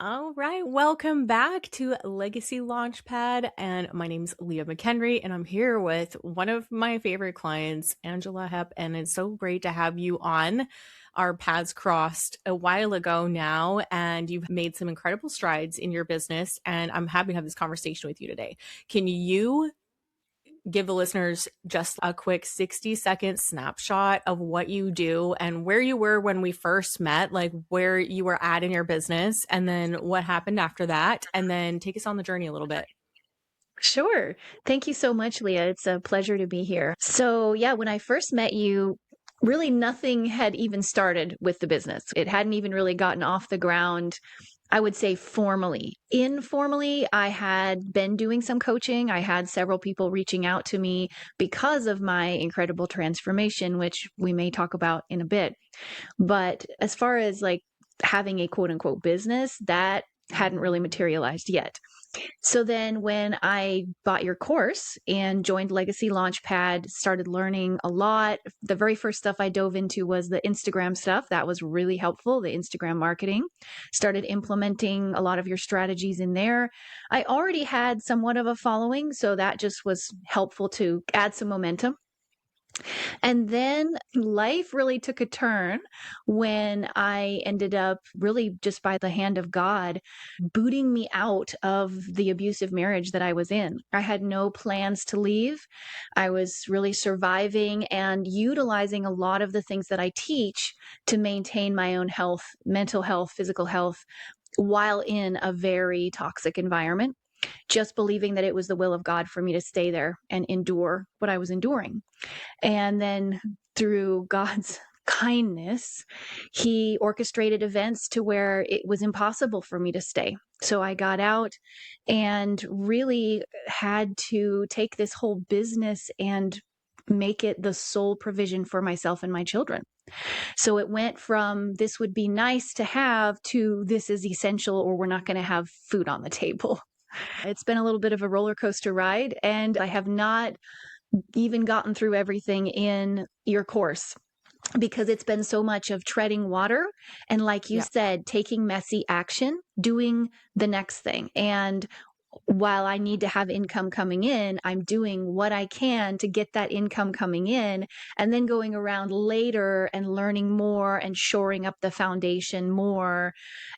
All right, welcome back to Legacy Launchpad. And my name's Leah McHenry, and I'm here with one of my favorite clients, Angela Hepp. And it's so great to have you on. Our paths crossed a while ago now, and you've made some incredible strides in your business. And I'm happy to have this conversation with you today. Can you give the listeners just a quick 60-second snapshot of what you do and where you were when we first met, like where you were at in your business, and then what happened after that, and then take us on the journey a little bit. Sure. Thank you so much, Leah. It's a pleasure to be here. So, yeah, when I first met you, really nothing had even started with the business. It hadn't even really gotten off the ground, I would say formally. Informally, I had been doing some coaching. I had several people reaching out to me because of my incredible transformation, which we may talk about in a bit. But as far as like having a quote unquote business, that hadn't really materialized yet. So then when I bought your course and joined Legacy Launchpad, started learning a lot. The very first stuff I dove into was the Instagram stuff. That was really helpful, the Instagram marketing. Started implementing a lot of your strategies in there. I already had somewhat of a following, so that just was helpful to add some momentum. And then life really took a turn when I ended up really just by the hand of God booting me out of the abusive marriage that I was in. I had no plans to leave. I was really surviving and utilizing a lot of the things that I teach to maintain my own health, mental health, physical health, while in a very toxic environment, just believing that it was the will of God for me to stay there and endure what I was enduring. And then through God's kindness, he orchestrated events to where it was impossible for me to stay. So I got out and really had to take this whole business and make it the sole provision for myself and my children. So it went from this would be nice to have to this is essential or we're not going to have food on the table. It's been a little bit of a roller coaster ride, and I have not even gotten through everything in your course because it's been so much of treading water and, like you Yeah. said, taking messy action, doing the next thing. And while I need to have income coming in, I'm doing what I can to get that income coming in and then going around later and learning more and shoring up the foundation more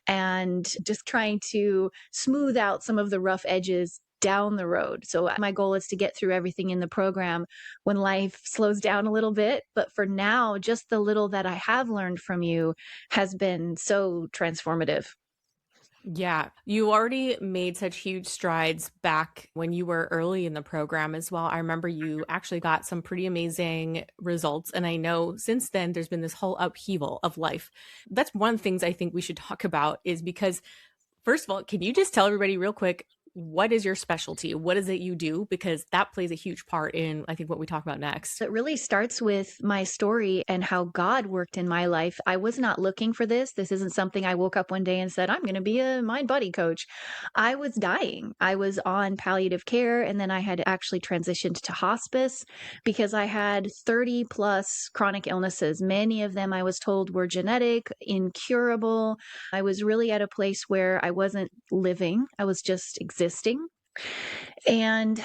and just trying to smooth out some of the rough edges down the road. So my goal is to get through everything in the program when life slows down a little bit. But for now, just the little that I have learned from you has been so transformative. Yeah, you already made such huge strides back when you were early in the program as well. I remember you actually got some pretty amazing results. And I know since then there's been this whole upheaval of life. That's one of the things I think we should talk about is because, first of all, can you just tell everybody real quick, what is your specialty? What is it you do? Because that plays a huge part in, I think, what we talk about next. It really starts with my story and how God worked in my life. I was not looking for this. This isn't something I woke up one day and said, I'm going to be a mind body coach. I was dying. I was on palliative care, and then I had actually transitioned to hospice because I had 30 plus chronic illnesses. Many of them I was told were genetic, incurable. I was really at a place where I wasn't living, I was just existing. And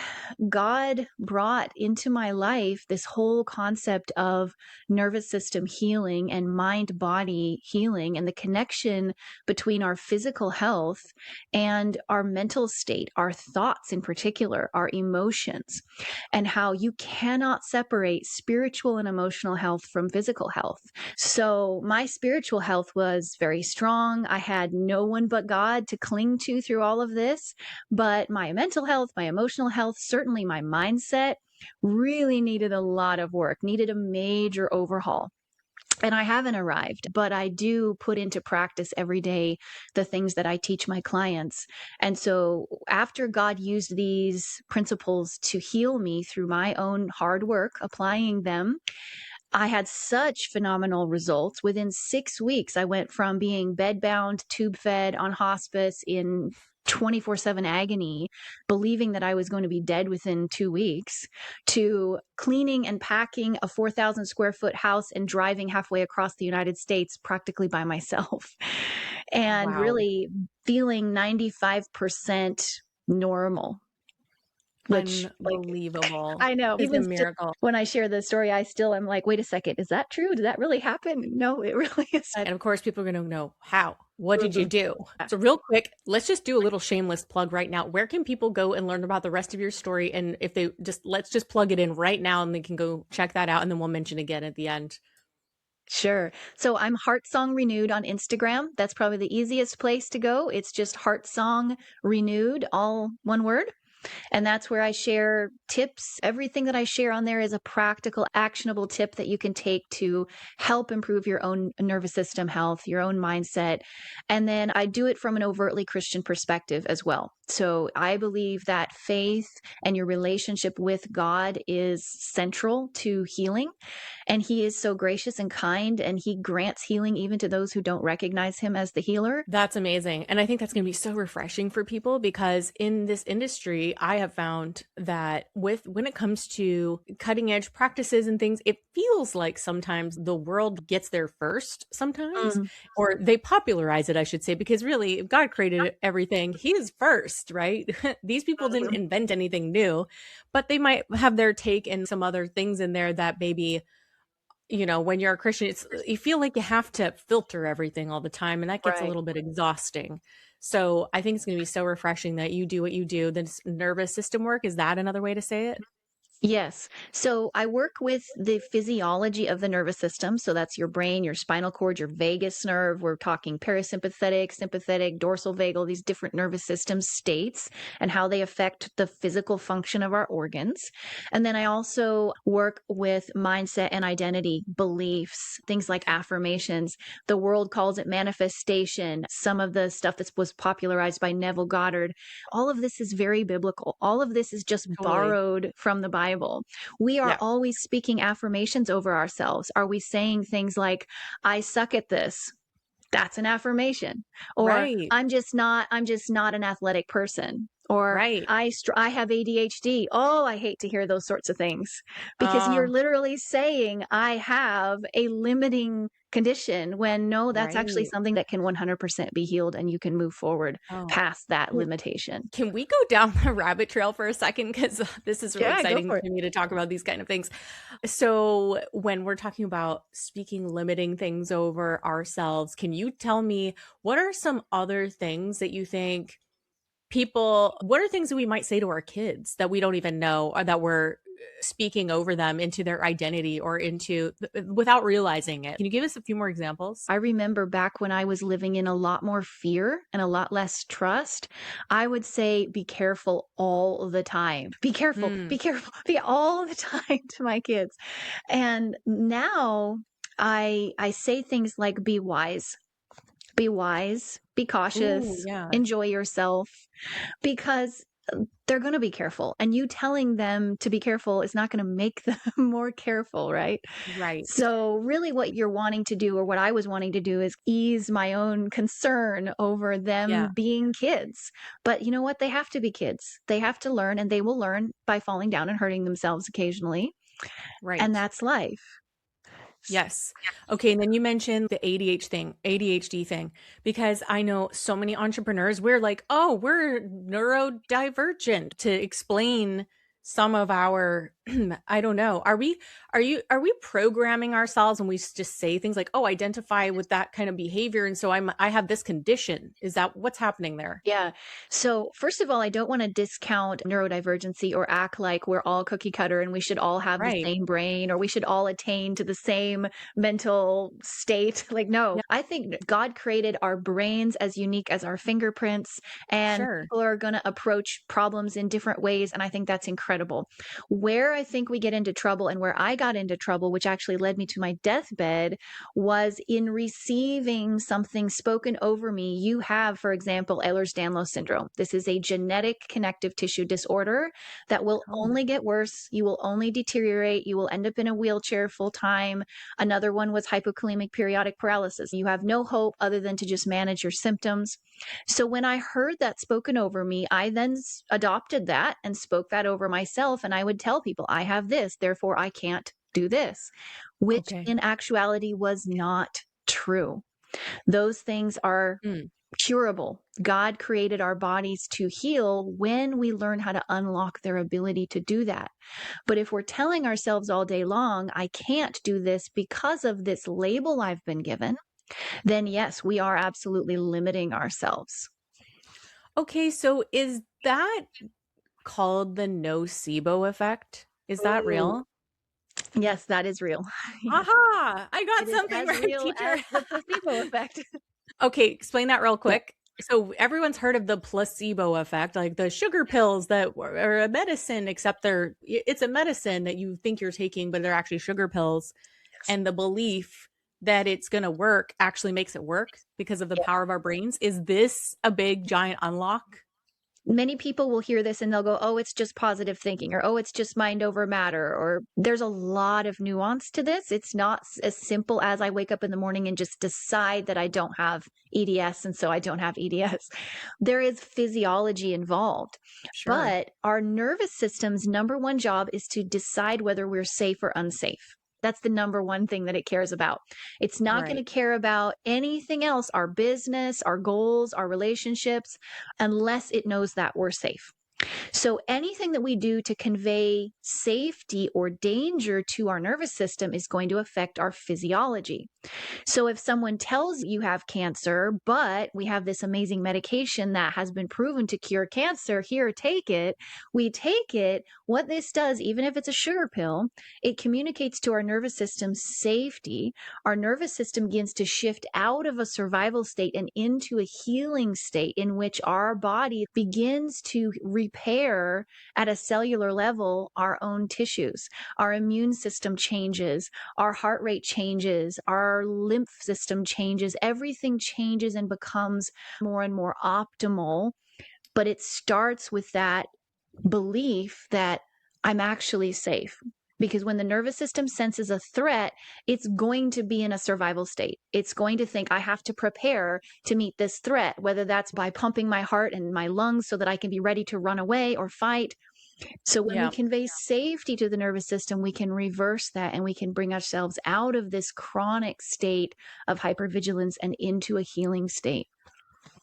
God brought into my life this whole concept of nervous system healing and mind body healing and the connection between our physical health and our mental state, our thoughts in particular, our emotions, and how you cannot separate spiritual and emotional health from physical health. So my spiritual health was very strong. I had no one but God to cling to through all of this. But my mental health, my emotional health, certainly my mindset really needed a lot of work, needed a major overhaul. And I haven't arrived, but I do put into practice every day the things that I teach my clients. And so after God used these principles to heal me through my own hard work, applying them, I had such phenomenal results. Within 6 weeks, I went from being bedbound, tube fed on hospice in 24/7 agony, believing that I was going to be dead within 2 weeks, to cleaning and packing a 4,000 square foot house and driving halfway across the United States practically by myself, and Wow. really feeling 95% normal, which, like, Unbelievable. I know, It's a even still miracle. when I share this story, I still am like, "Wait a second, is that true? Did that really happen?" No, it really is. And of course, people are going to know how. What did you Mhm. do? So, real quick, let's just do a little shameless plug right now. Where can people go and learn about the rest of your story? And if they just let's just plug it in right now and they can go check that out. And then we'll mention again at the end. Sure. So I'm Heart Song Renewed on Instagram. That's probably the easiest place to go. It's just Heart Song Renewed, all one word. And that's where I share tips. Everything that I share on there is a practical, actionable tip that you can take to help improve your own nervous system health, your own mindset. And then I do it from an overtly Christian perspective as well. So I believe that faith and your relationship with God is central to healing. And He is so gracious and kind, and He grants healing even to those who don't recognize Him as the healer. That's amazing. And I think that's going to be so refreshing for people because in this industry, I have found that when it comes to cutting edge practices and things, it feels like sometimes the world gets there first sometimes, Mm, or they popularize it, I should say, because really if God created everything. He is first, right? These people didn't mhm. invent anything new, but they might have their take and some other things in there that maybe when you're a Christian, you feel like you have to filter everything all the time, and that gets a Right. little bit exhausting. So I think it's going to be so refreshing that you do what you do. This nervous system work, is that another way to say it? Yes. So I work with the physiology of the nervous system. So that's your brain, your spinal cord, your vagus nerve. We're talking parasympathetic, sympathetic, dorsal vagal, these different nervous system states and how they affect the physical function of our organs. And then I also work with mindset and identity, beliefs, things like affirmations. The world calls it manifestation. Some of the stuff that was popularized by Neville Goddard, all of this is very biblical. All of this is just Totally. borrowed from the Bible. We are Yeah. always speaking affirmations over ourselves. Are we saying things like, I suck at this? That's an affirmation. Or Right. I'm just not an athletic person. Or Right. I have ADHD. Oh, I hate to hear those sorts of things because you're Uh, literally saying I have a limiting condition when no, that's actually right. something that can 100% be healed and you can move forward Oh. past that limitation. Can we go down the rabbit trail for a second? Because this is really Yeah, go exciting for it. to me to talk about these kind of things. So, when we're talking about speaking limiting things over ourselves, can you tell me what are some other things that you think what are things that we might say to our kids that we don't even know or that we're speaking over them into their identity or into without realizing it? Can you give us a few more examples? I remember back when I was living in a lot more fear and a lot less trust, I would say, be careful all the time. Mm. Be careful, be all the time to my kids. And now I say things like be wise, be Ooh, cautious, yeah. enjoy yourself, because they're going to be careful. And you telling them to be careful is not going to make them more careful, right? Right. So, really, what you're wanting to do, or what I was wanting to do, is ease my own concern over them Yeah. being kids. But you know what? They have to be kids. They have to learn, and they will learn by falling down and hurting themselves occasionally. And Right. that's life. Yes. Okay, and then you mentioned the ADHD thing, because I know so many entrepreneurs, we're like, "Oh, we're neurodivergent," to explain some of our I don't know. Are we programming ourselves when we just say things like, "Oh, identify with that kind of behavior and so I have this condition." Is that what's happening there? Yeah. So, first of all, I don't want to discount neurodivergency or act like we're all cookie cutter and we should all have the Right. same brain or we should all attain to the same mental state. Like, no, Yeah, I think God created our brains as unique as our fingerprints, and sure. people are going to approach problems in different ways. And I think that's incredible. Where I think we get into trouble and where I got into trouble, which actually led me to my deathbed, was in receiving something spoken over me. You have, for example, Ehlers-Danlos syndrome. This is a genetic connective tissue disorder that will Oh, only get worse. You will only deteriorate. You will end up in a wheelchair full time. Another one was hypokalemic periodic paralysis. You have no hope other than to just manage your symptoms. So when I heard that spoken over me, I then adopted that and spoke that over myself. And I would tell people, I have this, therefore I can't do this, which Okay. in actuality was not true. Those things are Mm. curable. God created our bodies to heal when we learn how to unlock their ability to do that. But if we're telling ourselves all day long, I can't do this because of this label I've been given, then yes, we are absolutely limiting ourselves. Okay, so is that called the nocebo effect? Is that Mm. real? Yes, that is real. Yes, Aha! I it got is something as right, real teacher. as the placebo effect. Okay, explain that real Yeah. quick. So everyone's heard of the placebo effect, like the sugar pills that are a medicine, except it's a medicine that you think you're taking, but they're actually sugar pills. And the belief that it's going to work actually makes it work because of the power of our brains. Is this a big giant unlock? Many people will hear this and they'll go, oh, it's just positive thinking, or oh, it's just mind over matter, or there's a lot of nuance to this. It's not as simple as I wake up in the morning and just decide that I don't have EDS and so I don't have EDS. There is physiology involved, Sure. but our nervous system's number one job is to decide whether we're safe or unsafe. That's the number one thing that it cares about. It's not going to Right. care about anything else, our business, our goals, our relationships, unless it knows that we're safe. So anything that we do to convey safety or danger to our nervous system is going to affect our physiology. So if someone tells you have cancer, but we have this amazing medication that has been proven to cure cancer, here, take it. We take it. What this does, even if it's a sugar pill, it communicates to our nervous system safety. Our nervous system begins to shift out of a survival state and into a healing state in which our body begins to repair at a cellular level our own tissues. Our immune system changes, our heart rate changes, our lymph system changes, everything changes and becomes more and more optimal. But it starts with that belief that I'm actually safe. Because when the nervous system senses a threat, it's going to be in a survival state. It's going to think, I have to prepare to meet this threat, whether that's by pumping my heart and my lungs so that I can be ready to run away or fight. So when we Yeah. convey safety to the nervous system, we can reverse that and we can bring ourselves out of this chronic state of hypervigilance and into a healing state.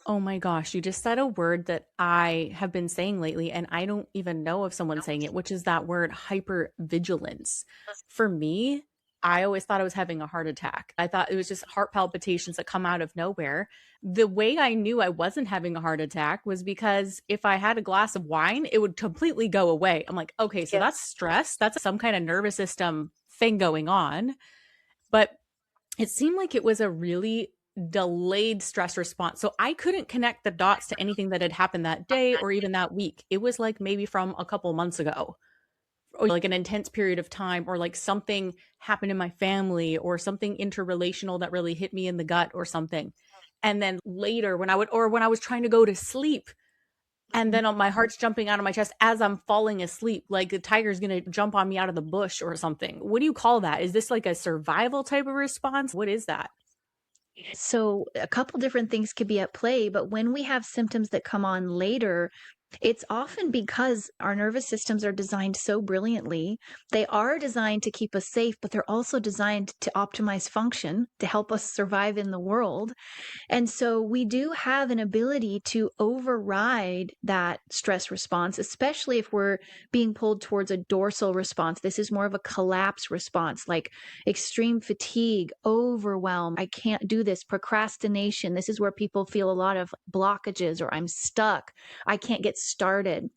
Oh my gosh, you just said a word that I have been saying lately, and I don't even know if someone's saying it, which is that word hypervigilance. For me, I always thought I was having a heart attack. I thought it was just heart palpitations that come out of nowhere. The way I knew I wasn't having a heart attack was because if I had a glass of wine, it would completely go away. I'm like, okay, so that's Yes. stress. That's some kind of nervous system thing going on. But it seemed like it was a really delayed stress response. So I couldn't connect the dots to anything that had happened that day or even that week. It was like maybe from a couple months ago or like an intense period of time or like something happened in my family or something interrelational that really hit me in the gut or something. And then later when I was trying to go to sleep and then my heart's jumping out of my chest as I'm falling asleep, like the tiger's gonna jump on me out of the bush or something. What do you call that? Is this like a survival type of response? What is that? So a couple different things could be at play, but when we have symptoms that come on later, it's often because our nervous systems are designed so brilliantly. They are designed to keep us safe, but they're also designed to optimize function to help us survive in the world. And so we do have an ability to override that stress response, especially if we're being pulled towards a dorsal response. This is more of a collapse response, like extreme fatigue, overwhelm. I can't do this, procrastination. This is where people feel a lot of blockages or I'm stuck. I can't get started.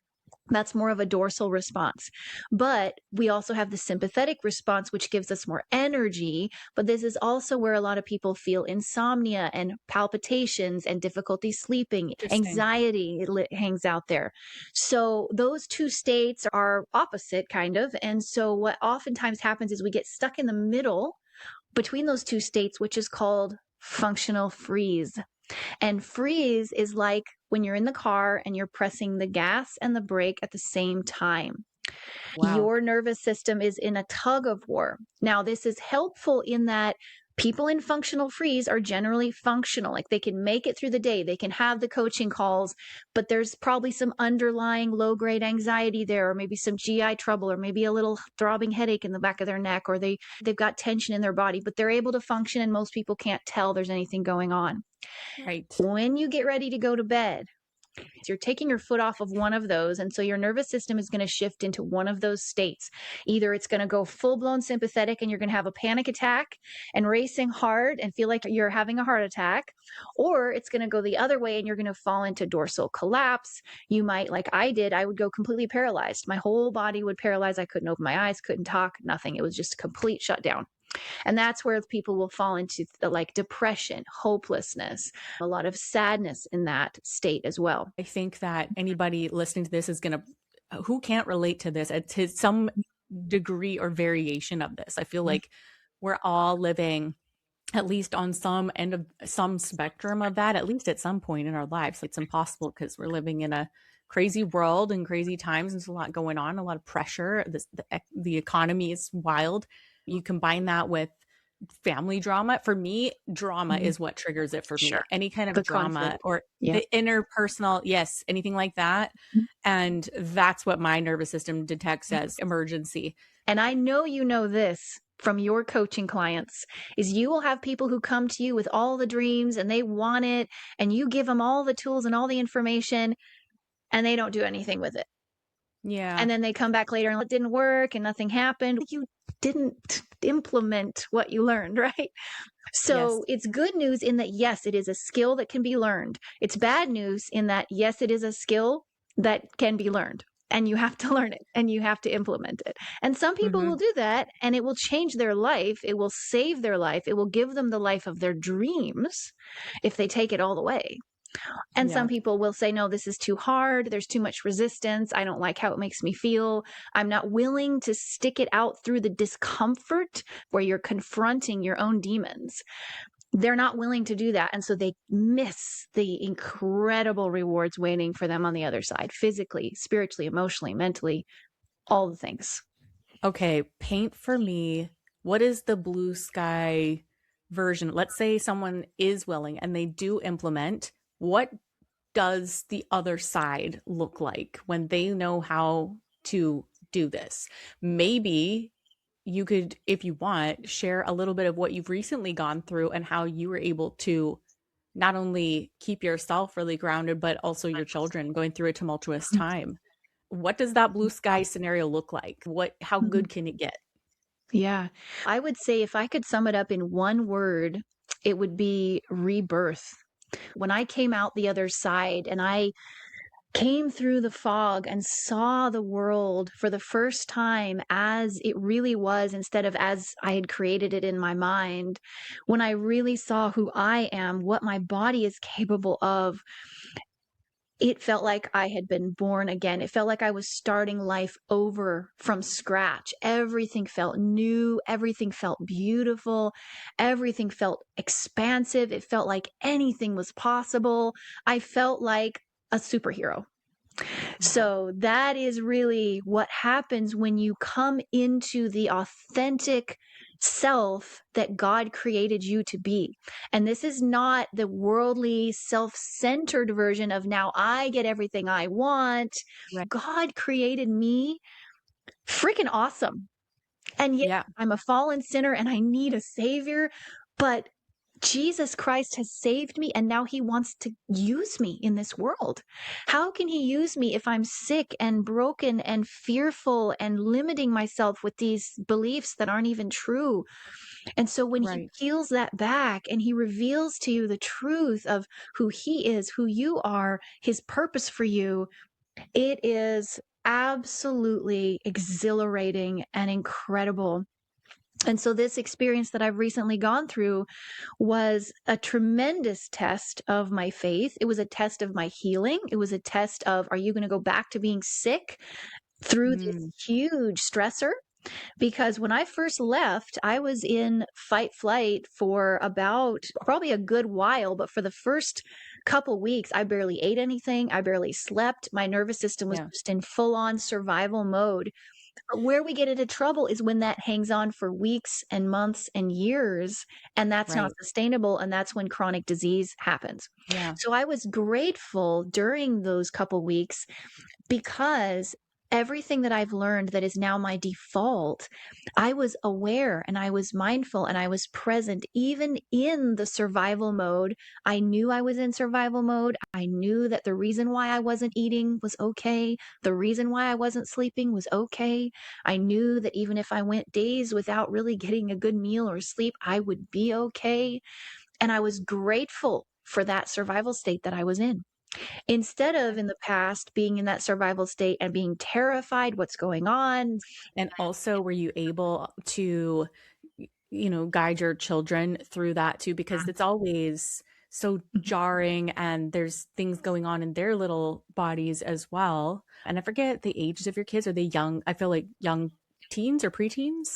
That's more of a dorsal response. But we also have the sympathetic response, which gives us more energy. But this is also where a lot of people feel insomnia and palpitations and difficulty sleeping, Interesting. anxiety hangs out there. So those two states are opposite, kind of. And so what oftentimes happens is we get stuck in the middle between those two states, which is called functional freeze. And freeze is like when you're in the car and you're pressing the gas and the brake at the same time. Wow. Your nervous system is in a tug of war. Now, this is helpful in that People in functional freeze are generally functional. Like they can make it through the day, they can have the coaching calls, but there's probably some underlying low grade anxiety there, or maybe some GI trouble, or maybe a little throbbing headache in the back of their neck, or they've got tension in their body, but they're able to function and most people can't tell there's anything going on. Right. When you get ready to go to bed, you're taking your foot off of one of those. And so your nervous system is going to shift into one of those states. Either it's going to go full blown sympathetic and you're going to have a panic attack and racing hard and feel like you're having a heart attack, or it's going to go the other way and you're going to fall into dorsal collapse. You might, like I did, I would go completely paralyzed. My whole body would paralyze. I couldn't open my eyes, couldn't talk, nothing. It was just complete shutdown. And that's where people will fall into like depression, hopelessness, a lot of sadness in that state as well. I think that anybody listening to this is going to, who can't relate to this, to some degree or variation of this. I feel like we're all living at least on some end of some spectrum of that, at least at some point in our lives. It's impossible because we're living in a crazy world and crazy times. There's a lot going on, a lot of pressure. The economy is wild. You combine that with family drama. For me, drama is what triggers it for me. Sure. Any kind of The drama conflict. or Yeah. the interpersonal, yes, anything like that. And that's what my nervous system detects as emergency. And I know you know this from your coaching clients, is you will have people who come to you with all the dreams and they want it, and you give them all the tools and all the information, and they don't do anything with it. Yeah. And then they come back later and it didn't work and nothing happened. You didn't implement what you learned, right? So Yes. it's good news in that, yes, it is a skill that can be learned. It's bad news in that, yes, it is a skill that can be learned and you have to learn it and you have to implement it. And some people will do that and it will change their life. It will save their life. It will give them the life of their dreams if they take it all the way. And Yeah. some people will say, no, this is too hard. There's too much resistance. I don't like how it makes me feel. I'm not willing to stick it out through the discomfort where you're confronting your own demons. They're not willing to do that. And so they miss the incredible rewards waiting for them on the other side, physically, spiritually, emotionally, mentally, all the things. Okay. Paint for me, what is the blue sky version? Let's say someone is willing and they do implement. What does the other side look like when they know how to do this? Maybe you could, if you want, share a little bit of what you've recently gone through and how you were able to not only keep yourself really grounded, but also your children going through a tumultuous time. What does that blue sky scenario look like? How Mhm. good can it get? Yeah. I would say if I could sum it up in one word, it would be rebirth. When I came out the other side and I came through the fog and saw the world for the first time as it really was instead of as I had created it in my mind, when I really saw who I am, what my body is capable of, it felt like I had been born again. It felt like I was starting life over from scratch. Everything felt new. Everything felt beautiful. Everything felt expansive. It felt like anything was possible. I felt like a superhero. Wow. So that is really what happens when you come into the authentic self that God created you to be. And this is not the worldly, self centered version of now I get everything I want. Right. God created me freaking awesome. And yet Yeah. I'm a fallen sinner and I need a savior. But Jesus Christ has saved me and now he wants to use me in this world. How can he use me if I'm sick and broken and fearful and limiting myself with these beliefs that aren't even true? And so when he Right. peels that back and he reveals to you the truth of who he is, who you are, his purpose for you, it is absolutely exhilarating and incredible. And so this experience that I've recently gone through was a tremendous test of my faith. It was a test of my healing. It was a test of, are you going to go back to being sick through this Mm. huge stressor? Because when I first left, I was in fight flight for about probably a good while, but for the first couple weeks, I barely ate anything. I barely slept. My nervous system was Yeah. just in full on survival mode. But where we get into trouble is when that hangs on for weeks and months and years, and that's not Right. sustainable, and that's when chronic disease happens. Yeah. So I was grateful during those couple weeks because everything that I've learned that is now my default, I was aware and I was mindful and I was present even in the survival mode. I knew I was in survival mode. I knew that the reason why I wasn't eating was okay. The reason why I wasn't sleeping was okay. I knew that even if I went days without really getting a good meal or sleep, I would be okay. And I was grateful for that survival state that I was in. Instead of in the past being in that survival state and being terrified, what's going on? And also, were you able to, guide your children through that too? Because it's always so Mhm. jarring and there's things going on in their little bodies as well. And I forget the ages of your kids. Are they young? I feel like young teens or preteens?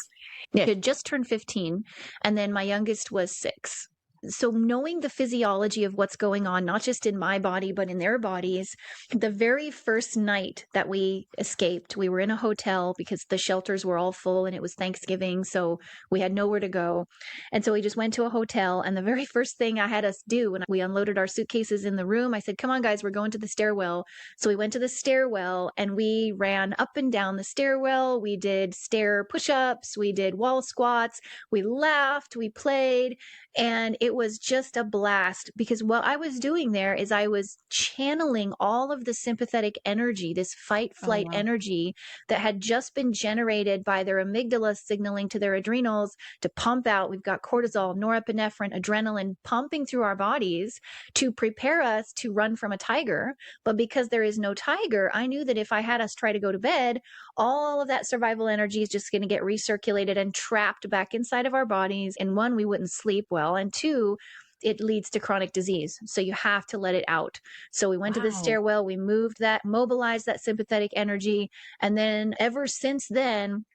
Yeah, had just turned 15, and then my youngest was 6. So knowing the physiology of what's going on, not just in my body, but in their bodies, the very first night that we escaped, we were in a hotel because the shelters were all full and it was Thanksgiving, so we had nowhere to go. And so we just went to a hotel, and the very first thing I had us do when we unloaded our suitcases in the room, I said, "Come on, guys, we're going to the stairwell." So we went to the stairwell and we ran up and down the stairwell. We did stair push ups, we did wall squats, we laughed, we played, and it was just a blast because what I was doing there is I was channeling all of the sympathetic energy, this fight Oh, flight wow. energy that had just been generated by their amygdala signaling to their adrenals to pump out. We've got cortisol, norepinephrine, adrenaline pumping through our bodies to prepare us to run from a tiger. But because there is no tiger, I knew that if I had us try to go to bed, all of that survival energy is just going to get recirculated and trapped back inside of our bodies. And one, we wouldn't sleep well. And two, it leads to chronic disease. So you have to let it out. So we went to the Wow. stairwell, we moved that, mobilized that sympathetic energy. And then ever since then,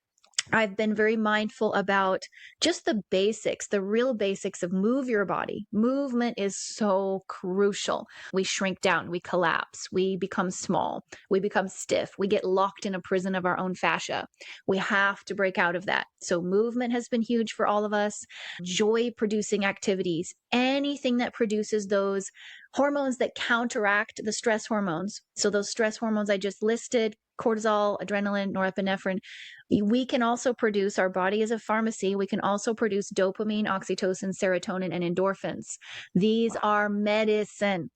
I've been very mindful about just the basics, the real basics of move your body. Movement is so crucial. We shrink down, we collapse, we become small, we become stiff, we get locked in a prison of our own fascia. We have to break out of that. So, movement has been huge for all of us. Joy producing activities, anything that produces those hormones that counteract the stress hormones. So, those stress hormones I just listed, cortisol, adrenaline, norepinephrine, we can also produce, our body is a pharmacy. We can also produce dopamine, oxytocin, serotonin, and endorphins. These Wow. are medicine.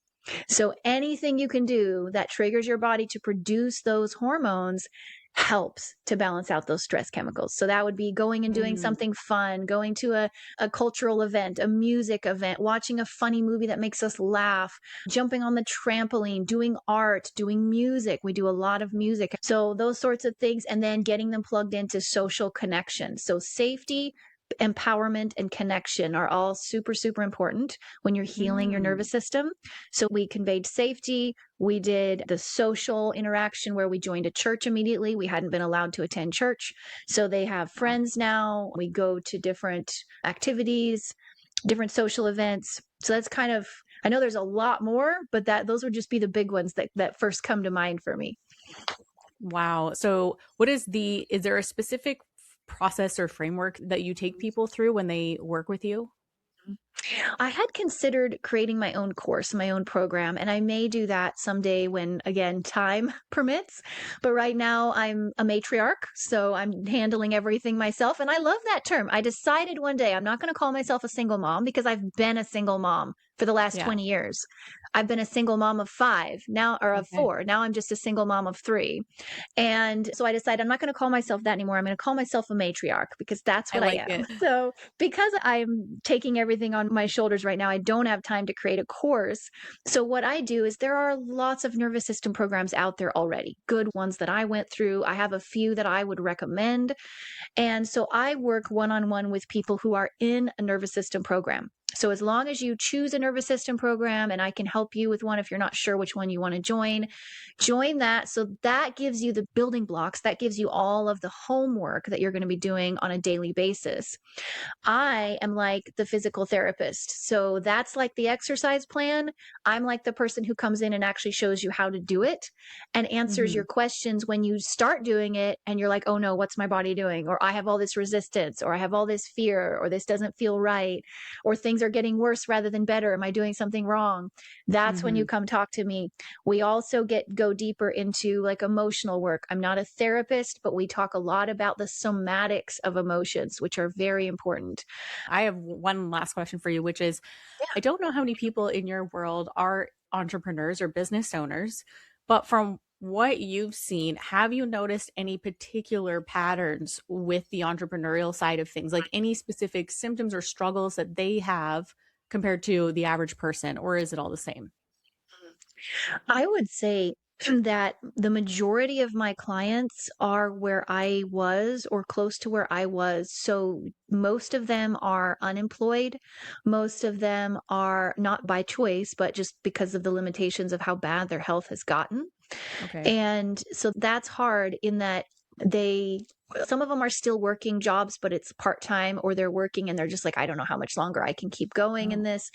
So anything you can do that triggers your body to produce those hormones helps to balance out those stress chemicals. So that would be going and doing Mm. something fun, going to a cultural event, a music event, watching a funny movie that makes us laugh, jumping on the trampoline, doing art, doing music. We do a lot of music. So those sorts of things, and then getting them plugged into social connection. So safety, empowerment, and connection are all super, super important when you're healing your Mm. nervous system. So we conveyed safety. We did the social interaction where we joined a church immediately. We hadn't been allowed to attend church. So they have Wow. friends now. We go to different activities, different social events. So that's kind of, I know there's a lot more, but those would just be the big ones that first come to mind for me. Wow. So, is there a specific process or framework that you take people through when they work with you? I had considered creating my own course, my own program, and I may do that someday when, again, time permits. But right now, I'm a matriarch, so I'm handling everything myself. And I love that term. I decided one day I'm not going to call myself a single mom because I've been a single mom for the last Yeah. 20 years. I've been a single mom of 5 now, or of Okay. 4. Now I'm just a single mom of 3. And so I decided I'm not going to call myself that anymore. I'm going to call myself a matriarch because that's I what I like am. it. So because I'm taking everything on my shoulders right now, I don't have time to create a course. So what I do is there are lots of nervous system programs out there already, good ones that I went through. I have a few that I would recommend. And so I work one on one with people who are in a nervous system program. So as long as you choose a nervous system program, and I can help you with one if you're not sure which one you want to join that. So that gives you the building blocks, that gives you all of the homework that you're going to be doing on a daily basis. I am like the physical therapist. So that's like the exercise plan. I'm like the person who comes in and actually shows you how to do it and answers Mm-hmm. your questions when you start doing it and you're like, oh no, what's my body doing? Or I have all this resistance, or I have all this fear, or this doesn't feel right, or things are getting worse rather than better. Am I doing something wrong? That's when Mm-hmm. you come talk to me. We also go deeper into like emotional work. I'm not a therapist, but we talk a lot about the somatics of emotions, which are very important. I have one last question for you, which is I don't know how many people in your world are entrepreneurs or business owners, but from what you've seen, have you noticed any particular patterns with the entrepreneurial side of things, like any specific symptoms or struggles that they have compared to the average person, or is it all the same? I would say that the majority of my clients are where I was or close to where I was. So most of them are unemployed. Most of them are not by choice, but just because of the limitations of how bad their health has gotten. Okay. And so that's hard in that they some of them are still working jobs, but it's part-time, or they're working and they're just like, I don't know how much longer I can keep going in Oh, this.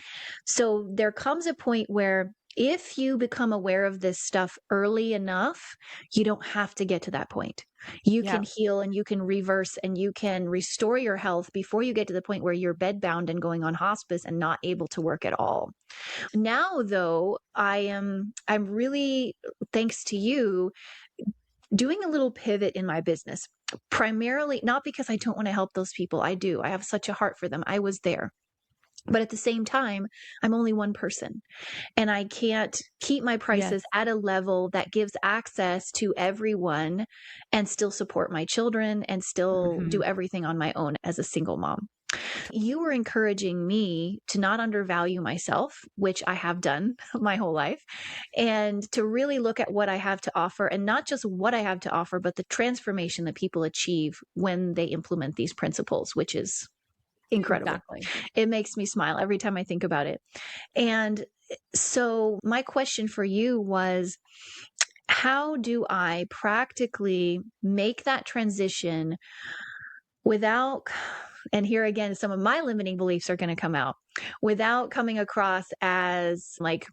So there comes a point where if you become aware of this stuff early enough, you don't have to get to that point. You yeah. can heal and you can reverse and you can restore your health before you get to the point where you're bedbound and going on hospice and not able to work at all. Now though, I'm really, thanks to you, doing a little pivot in my business. Primarily not because I don't want to help those people. I do. I have such a heart for them. I was there. But at the same time, I'm only one person and I can't keep my prices Yes. at a level that gives access to everyone and still support my children and still Hmm. do everything on my own as a single mom. You were encouraging me to not undervalue myself, which I have done my whole life, and to really look at what I have to offer, and not just what I have to offer, but the transformation that people achieve when they implement these principles, which is incredible. Exactly. It makes me smile every time I think about it. And so, my question for you was, how do I practically make that transition without, and here again, some of my limiting beliefs are going to come out, without coming across as like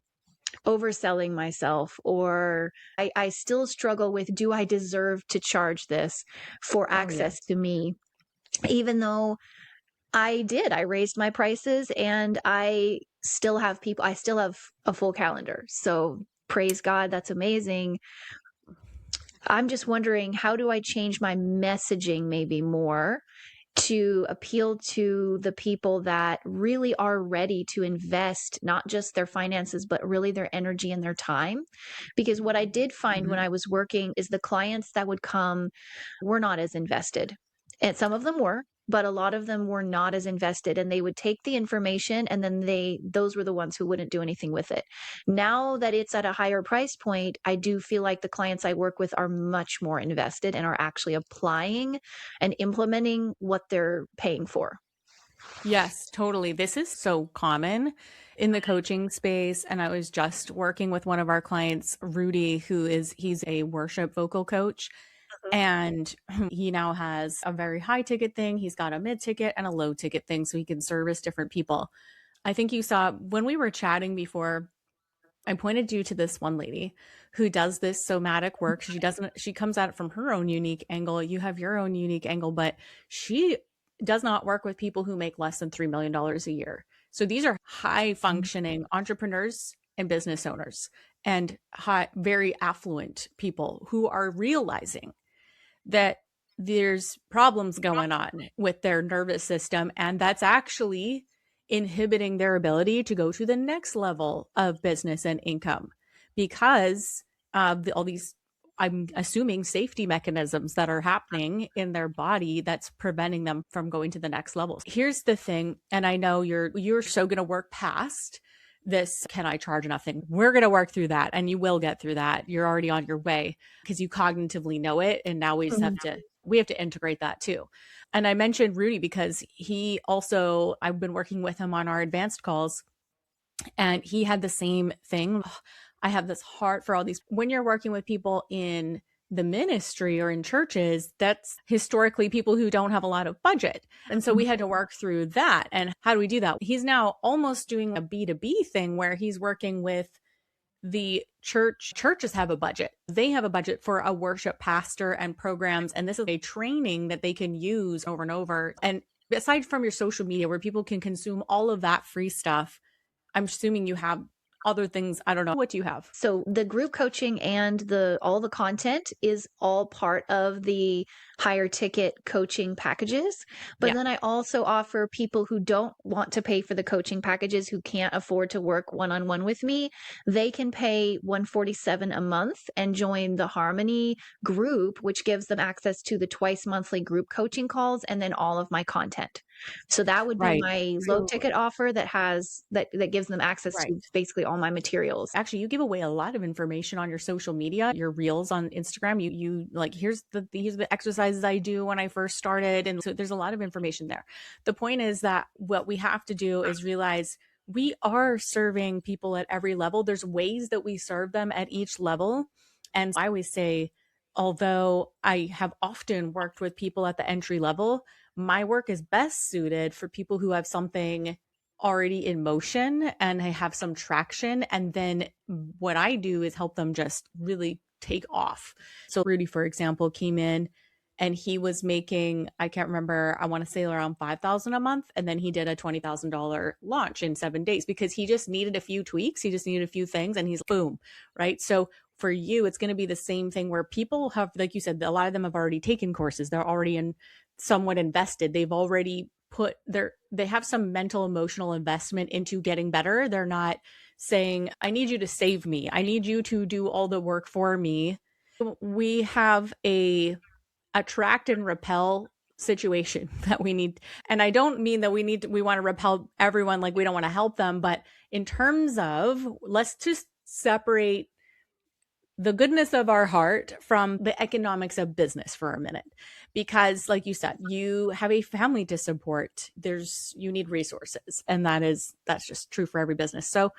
overselling myself, or I still struggle with, do I deserve to charge this for Oh, access yes. to me? Even though I raised my prices and I still have a full calendar. So praise God, that's amazing. I'm just wondering, how do I change my messaging maybe more to appeal to the people that really are ready to invest not just their finances, but really their energy and their time? Because what I did find when Hmm. I was working is the clients that would come were not as invested. And some of them were, but a lot of them were not as invested, and they would take the information and then those were the ones who wouldn't do anything with it. Now that it's at a higher price point, I do feel like the clients I work with are much more invested and are actually applying and implementing what they're paying for. Yes, totally. This is so common in the coaching space. And I was just working with one of our clients, Rudy, he's a worship vocal coach. And he now has a very high ticket thing. He's got a mid ticket and a low ticket thing. So he can service different people. I think you saw when we were chatting before, I pointed you to this one lady who does this somatic work. She comes at it from her own unique angle. You have your own unique angle, but she does not work with people who make less than $3 million dollars a year. So these are high functioning entrepreneurs and business owners and very affluent people who are realizing that there's problems going on with their nervous system, and that's actually inhibiting their ability to go to the next level of business and income because of all these, I'm assuming, safety mechanisms that are happening in their body that's preventing them from going to the next levels. Here's the thing, and I know you're so going to work past this can I charge enough thing. We're going to work through that, and you will get through that. You're already on your way because you cognitively know it, and now we have to integrate that too. And I mentioned Rudy because he also, I've been working with him on our advanced calls, and he had the same thing. I have this heart for all these. When you're working with people in the ministry or in churches, that's historically people who don't have a lot of budget. And so we had to work through that. And how do we do that? He's now almost doing a B2B thing where he's working with the churches have a budget. They have a budget for a worship pastor and programs. And this is a training that they can use over and over. And aside from your social media where people can consume all of that free stuff, I'm assuming you have other things. I don't know. What do you have? So the group coaching and all the content is all part of the higher ticket coaching packages. But Yeah. then I also offer people who don't want to pay for the coaching packages, who can't afford to work one-on-one with me, they can pay $147 a month and join the Harmony group, which gives them access to the twice monthly group coaching calls and then all of my content. So that would be Right. my low So, ticket offer that gives them access right. to basically all my materials. Actually, you give away a lot of information on your social media, your reels on Instagram. You like, here's the exercises I do when I first started. And so there's a lot of information there. The point is that what we have to do is realize we are serving people at every level. There's ways that we serve them at each level. And I always say, although I have often worked with people at the entry level, my work is best suited for people who have something already in motion and I have some traction. And then what I do is help them just really take off. So Rudy, for example, came in and he was making, I can't remember, I want to say around 5,000 a month. And then he did a $20,000 launch in 7 days because he just needed a few tweaks. He just needed a few things and he's boom. Right. So for you, it's going to be the same thing where people have, like you said, a lot of them have already taken courses. They're already somewhat invested. They've already they have some mental emotional investment into getting better. They're not saying, I need you to save me. I need you to do all the work for me. We have a attract and repel situation that we need. And I don't mean that we want to repel everyone, like we don't want to help them, but in terms of, let's just separate the goodness of our heart from the economics of business for a minute. Because like you said, you have a family to support. You need resources. And that's just true for every business. So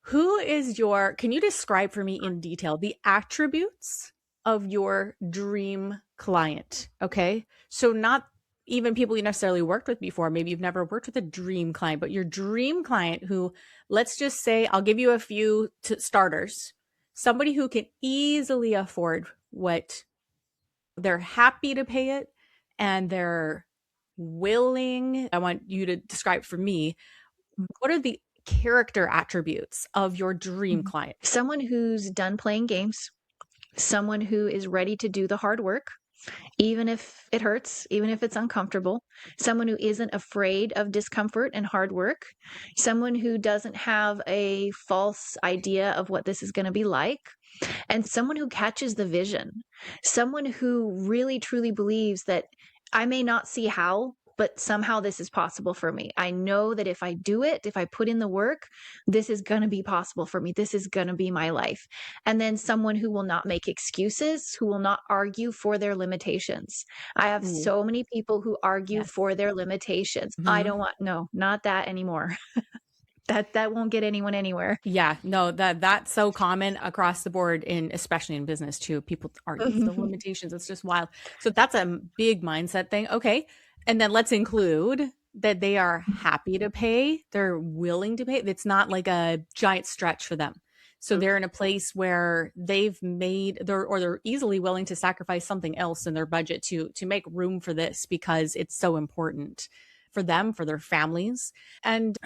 can you describe for me in detail the attributes of your dream client? Okay. So not even people you necessarily worked with before. Maybe you've never worked with a dream client, but your dream client who, let's just say, I'll give you a few starters. Somebody who can easily afford what they're happy to pay it and they're willing. I want you to describe for me, what are the character attributes of your dream client? Someone who's done playing games, someone who is ready to do the hard work, even if it hurts, even if it's uncomfortable, someone who isn't afraid of discomfort and hard work, someone who doesn't have a false idea of what this is going to be like, and someone who catches the vision, someone who really truly believes that I may not see how, but somehow this is possible for me. I know that if I do it, if I put in the work, this is going to be possible for me. This is going to be my life. And then someone who will not make excuses, who will not argue for their limitations. I have Ooh, so many people who argue yes. for their limitations. I Mhm. don't want, no, not that anymore. That won't get anyone anywhere. Yeah, no, that's so common across the board especially in business too. People argue for the limitations. It's just wild. So that's a big mindset thing. Okay. And then let's include that they are happy to pay. They're willing to pay. It's not like a giant stretch for them. So they're in a place where they're easily willing to sacrifice something else in their budget to make room for this because it's so important for them, for their families. And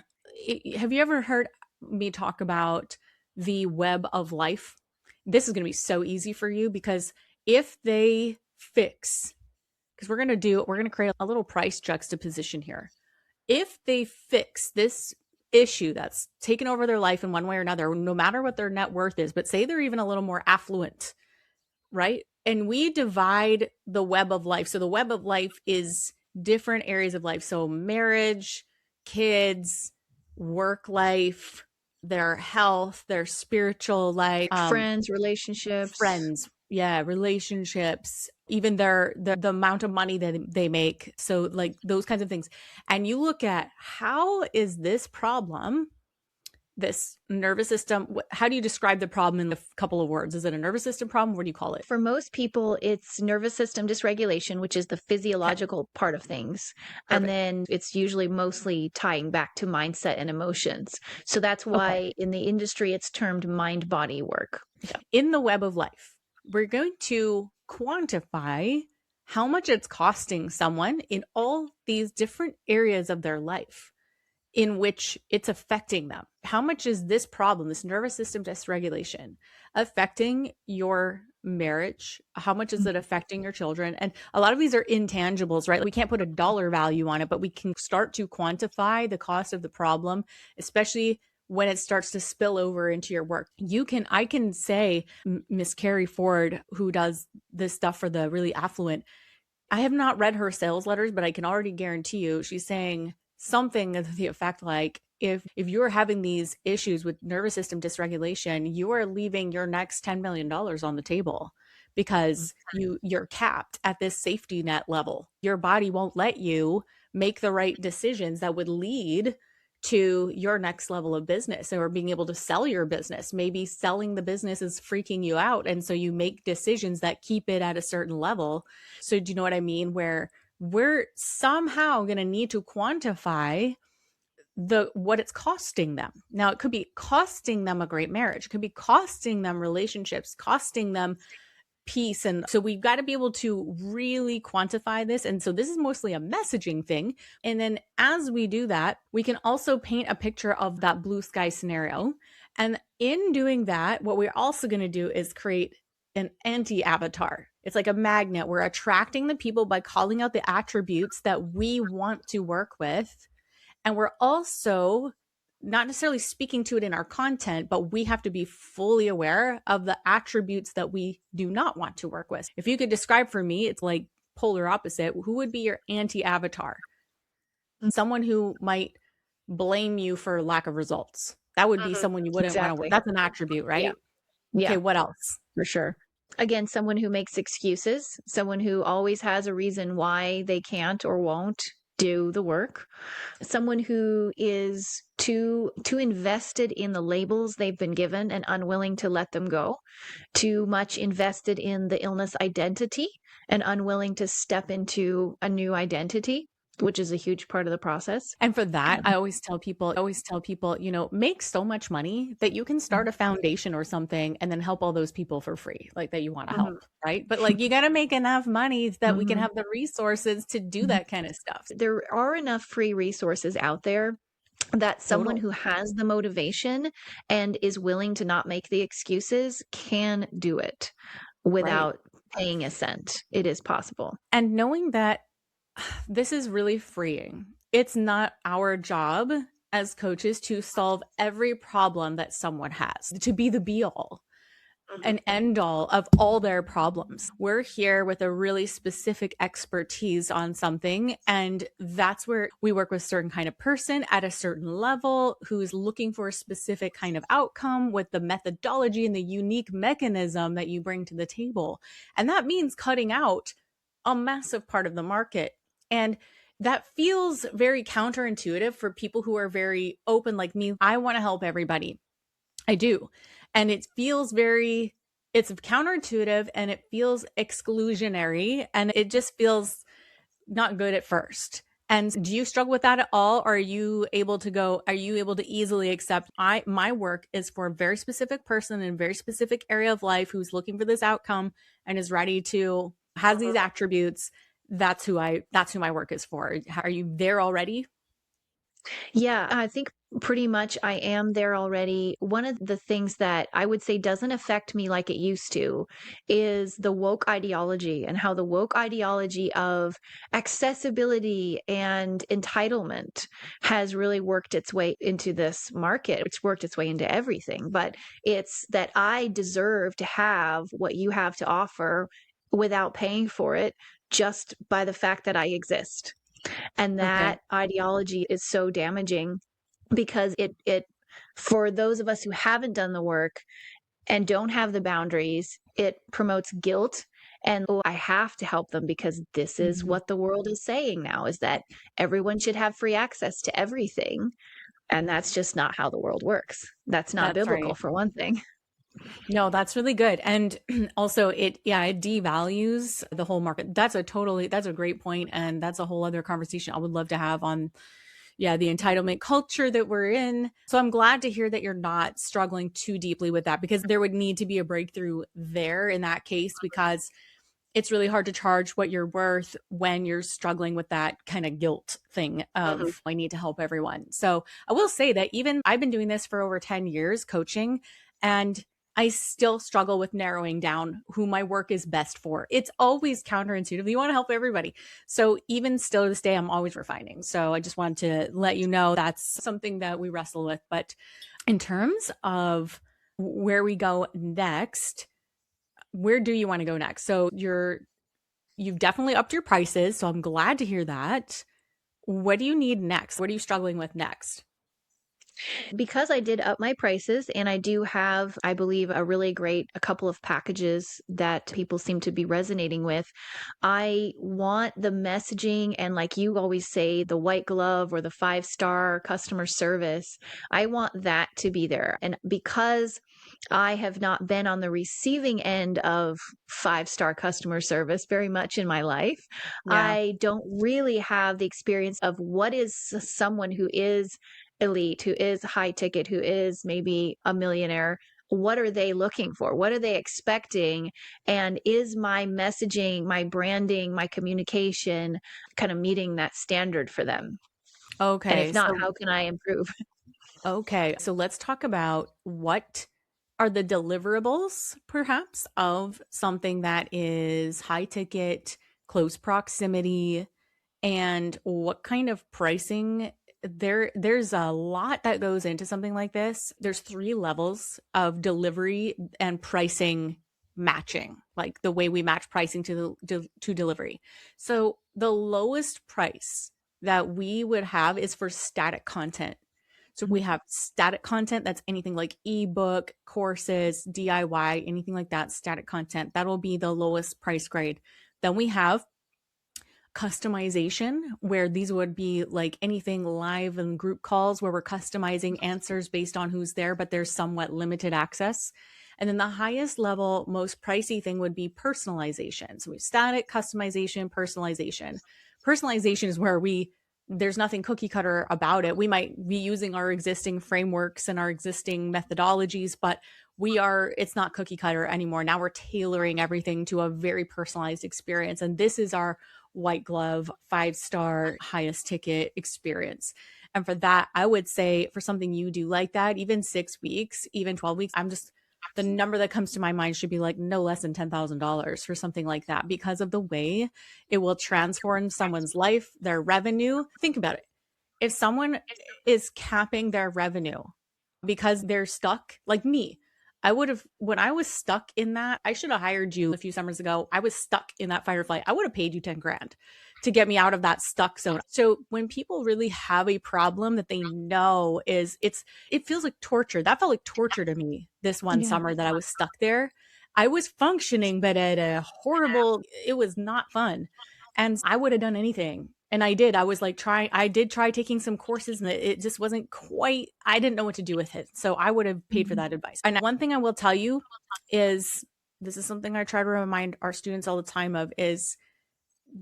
have you ever heard me talk about the web of life? This is going to be so easy for you because if they fix, because we're going to create a little price juxtaposition here. If they fix this issue that's taken over their life in one way or another, no matter what their net worth is, but say they're even a little more affluent, right? And we divide the web of life. So the web of life is different areas of life. So marriage, kids, work life, their health, their spiritual life, Friends, relationships. friends. Yeah, relationships, even the amount of money that they make. So like those kinds of things. And you look at how is this problem, this nervous system, how do you describe the problem in a couple of words? Is it a nervous system problem? What do you call it? For most people, it's nervous system dysregulation, which is the Okay, physiological part of things. And perfect. then it's usually mostly tying back to mindset and emotions. So that's Okay. why in the industry, it's termed mind body work. Yeah. In the web of life, we're going to quantify how much it's costing someone in all these different areas of their life in which it's affecting them. How much is this problem, this nervous system dysregulation, affecting your marriage? How much is it affecting your children? And a lot of these are intangibles, right? We can't put a dollar value on it, but we can start to quantify the cost of the problem, especially when it starts to spill over into your work. I can say, Miss Carrie Ford, who does this stuff for the really affluent, I have not read her sales letters, but I can already guarantee you she's saying something of the effect like, if you're having these issues with nervous system dysregulation, you are leaving your next $10 million on the table because you're capped at this safety net level. Your body won't let you make the right decisions that would lead to your next level of business or being able to sell your business. Maybe selling the business is freaking you out. And so you make decisions that keep it at a certain level. So do you know what I mean? Where we're somehow going to need to quantify what it's costing them. Now, it could be costing them a great marriage. It could be costing them relationships, costing them peace. And so we've got to be able to really quantify this. And so this is mostly a messaging thing. And then as we do that, we can also paint a picture of that blue sky scenario. And in doing that, what we're also going to do is create an anti-avatar. It's like a magnet. We're attracting the people by calling out the attributes that we want to work with. And we're also not necessarily speaking to it in our content, but we have to be fully aware of the attributes that we do not want to work with. If you could describe for me, it's like polar opposite. Who would be your anti-avatar? Someone who might blame you for lack of results. That would be Mhm. someone you wouldn't want to work. Exactly. That's an attribute, Yeah. right? Okay, Yeah, what else? for sure. Again, someone who makes excuses, someone who always has a reason why they can't or won't do the work, someone who is too invested in the labels they've been given and unwilling to let them go, too much invested in the illness identity and unwilling to step into a new identity, which is a huge part of the process. And for that, I always tell people, make so much money that you can start a foundation or something and then help all those people for free, like that you want to Mhm. help, right? But like you got to make enough money that we can Mhm. have the resources to do Mhm. that kind of stuff. There are enough free resources out there that someone Total. who has the motivation and is willing to not make the excuses can do it Right. without paying a cent. It is possible. And knowing that this is really freeing. It's not our job as coaches to solve every problem that someone has, to be the be all Mhm. an end all of all their problems. We're here with a really specific expertise on something. And that's where we work with a certain kind of person at a certain level who's looking for a specific kind of outcome with the methodology and the unique mechanism that you bring to the table. And that means cutting out a massive part of the market. And that feels very counterintuitive for people who are very open like me. I want to help everybody. I do. And it's counterintuitive and it feels exclusionary and it just feels not good at first. And do you struggle with that at all? Or are you able to easily accept my work is for a very specific person in a very specific area of life who's looking for this outcome and is ready to has these attributes. That's who my work is for. Are you there already? Yeah, I think pretty much I am there already. One of the things that I would say doesn't affect me like it used to is the woke ideology and how the woke ideology of accessibility and entitlement has really worked its way into this market. It's worked its way into everything, but it's that I deserve to have what you have to offer without paying for it just by the fact that I exist. And Okay. that ideology is so damaging because it for those of us who haven't done the work, and don't have the boundaries, it promotes guilt. And oh, I have to help them because this is Mhm. what the world is saying now, is that everyone should have free access to everything. And that's just not how the world works. That's not That's biblical, right. for one thing. No, that's really good. And also it devalues the whole market. That's a great point. And that's a whole other conversation I would love to have on, yeah, the entitlement culture that we're in. So I'm glad to hear that you're not struggling too deeply with that, because there would need to be a breakthrough there in that case, because it's really hard to charge what you're worth when you're struggling with that kind of guilt thing Mhm. of I need to help everyone. So I will say that even I've been doing this for over 10 years coaching, and I still struggle with narrowing down who my work is best for. It's always counterintuitive. You want to help everybody. So even still to this day, I'm always refining. So I just wanted to let you know that's something that we wrestle with. But in terms of where we go next, where do you want to go next? So you've definitely upped your prices, so I'm glad to hear that. What do you need next? What are you struggling with next? Because I did up my prices and I do have, I believe, a couple of packages that people seem to be resonating with. I want the messaging and, like you always say, the white glove or the 5-star customer service. I want that to be there. And because I have not been on the receiving end of 5-star customer service very much in my life, Yeah. I don't really have the experience of what is someone who is elite, who is high ticket, who is maybe a millionaire. What are they looking for? What are they expecting? And is my messaging, my branding, my communication kind of meeting that standard for them? And if Okay. not, So how can I improve? okay. So let's talk about what are the deliverables perhaps of something that is high ticket, close proximity, and what kind of pricing there's a lot that goes into something like this. There's three levels of delivery and pricing matching, like the way we match pricing to delivery. So the lowest price that we would have is for static content. So we have static content that's anything like ebook, courses, DIY, anything like that, static content. That'll be the lowest price grade. Then we have customization, where these would be like anything live and group calls where we're customizing answers based on who's there, but there's somewhat limited access. And then the highest level, most pricey thing would be personalization. So we have static, customization, personalization. Personalization is where there's nothing cookie cutter about it. We might be using our existing frameworks and our existing methodologies, but it's not cookie cutter anymore. Now we're tailoring everything to a very personalized experience. And this is our white glove, 5-star, highest ticket experience. And for that, I would say for something you do like that, even 6 weeks, even 12 weeks, the number that comes to my mind should be like no less than $10,000 for something like that, because of the way it will transform someone's life, their revenue. Think about it. If someone is capping their revenue because they're stuck, like me, when I was stuck in that, I should have hired you a few summers ago. I was stuck in that fight or flight. I would have paid you 10 grand to get me out of that stuck zone. So when people really have a problem that they know it feels like torture. That felt like torture to me this one Yeah. summer that I was stuck there. I was functioning, but at it was not fun. And I would have done anything. And I did. I did try taking some courses, and it just wasn't quite, I didn't know what to do with it. So I would have paid for Mhm. that advice. And one thing I will tell you is this is something I try to remind our students all the time of is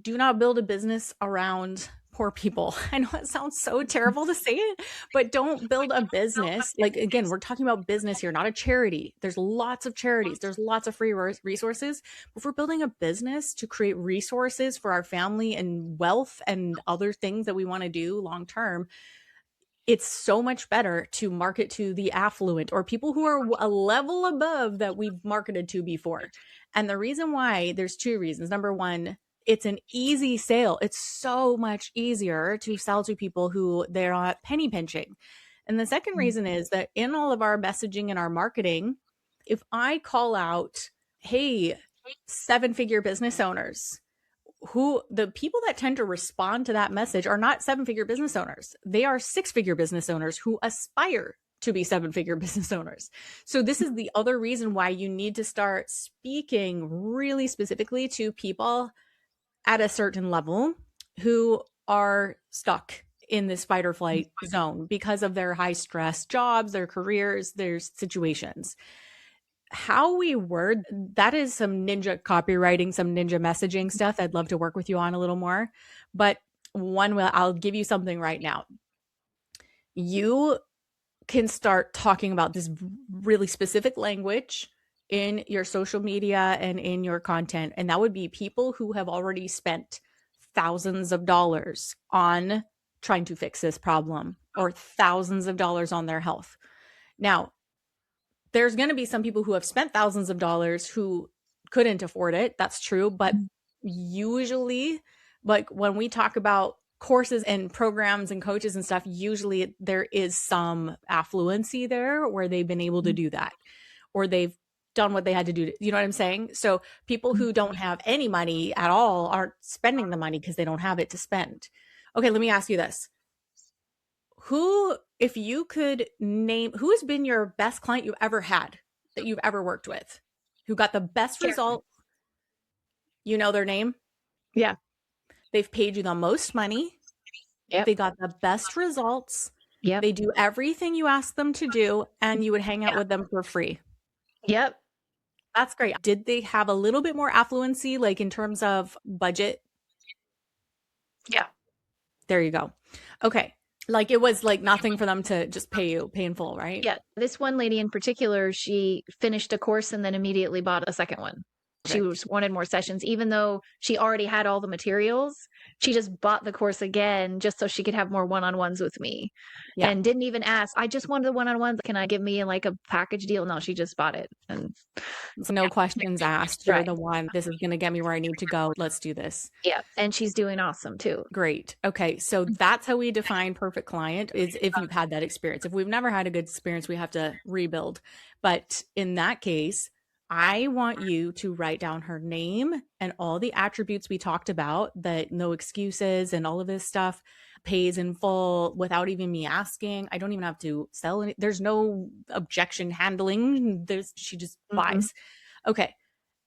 do not build a business around poor people. I know it sounds so terrible to say it, but don't build a business. Like, again, we're talking about business here, not a charity. There's lots of charities, there's lots of free resources. But if we're building a business to create resources for our family and wealth and other things that we want to do long term, it's so much better to market to the affluent or people who are a level above that we've marketed to before. And the reason why, there's two reasons. Number one, it's an easy sale. It's so much easier to sell to people who they're not penny pinching. And the second reason is that in all of our messaging and our marketing, if I call out, hey, 7-figure business owners, who the people that tend to respond to that message are not 7-figure business owners. They are 6-figure business owners who aspire to be 7-figure business owners. So this is the other reason why you need to start speaking really specifically to people at a certain level who are stuck in this fight or flight zone because of their high stress jobs, their careers, their situations. How we word that is some ninja copywriting, some ninja messaging stuff I'd love to work with you on a little more. But I'll give you something right now. You can start talking about this really specific language in your social media and in your content. And that would be people who have already spent thousands of dollars on trying to fix this problem or thousands of dollars on their health. Now, there's going to be some people who have spent thousands of dollars who couldn't afford it. That's true. But usually, like when we talk about courses and programs and coaches and stuff, usually there is some affluency there where they've been able to do that, or they've done what they had to do. You know what I'm saying? So people who don't have any money at all aren't spending the money because they don't have it to spend. Okay, let me ask you this. If you could name, who has been your best client you've ever had that you've ever worked with, who got the best result? You know their name? Yeah. They've paid you the most money. Yep. They got the best results. Yep. They do everything you ask them to do, and you would hang out with them for free. Yep. That's great. Did they have a little bit more affluency, like in terms of budget? Yeah. There you go. Okay. Like it was like nothing for them to just pay in full, right? Yeah. This one lady in particular, she finished a course and then immediately bought a second one. She wanted more sessions, even though she already had all the materials. She just bought the course again just so she could have more one-on-ones with me. Yeah. And didn't even ask, I just wanted the one-on-ones. Can I give me like a package deal? No, she just bought it. And so no questions asked. You're the one. This is going to get me where I need to go. Let's do this. Yeah. And she's doing awesome too. Great. Okay. So that's how we define perfect client, is if you've had that experience. If we've never had a good experience, we have to rebuild. But in that case, I want you to write down her name and all the attributes we talked about, that no excuses and all of this stuff, pays in full without even me asking. I don't even have to sell any. There's no objection handling. She just buys. Okay.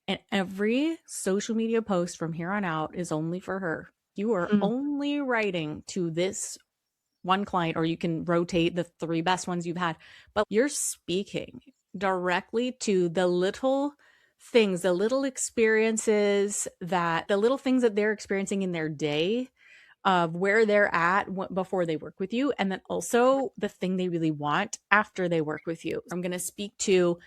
And every social media post from here on out is only for her. You are only writing to this one client, or you can rotate the 3 best ones you've had, but you're speaking directly to the little things, the little experiences, the little things that they're experiencing in their day, of where they're at before they work with you, and then also the thing they really want after they work with you. I'm going to speak to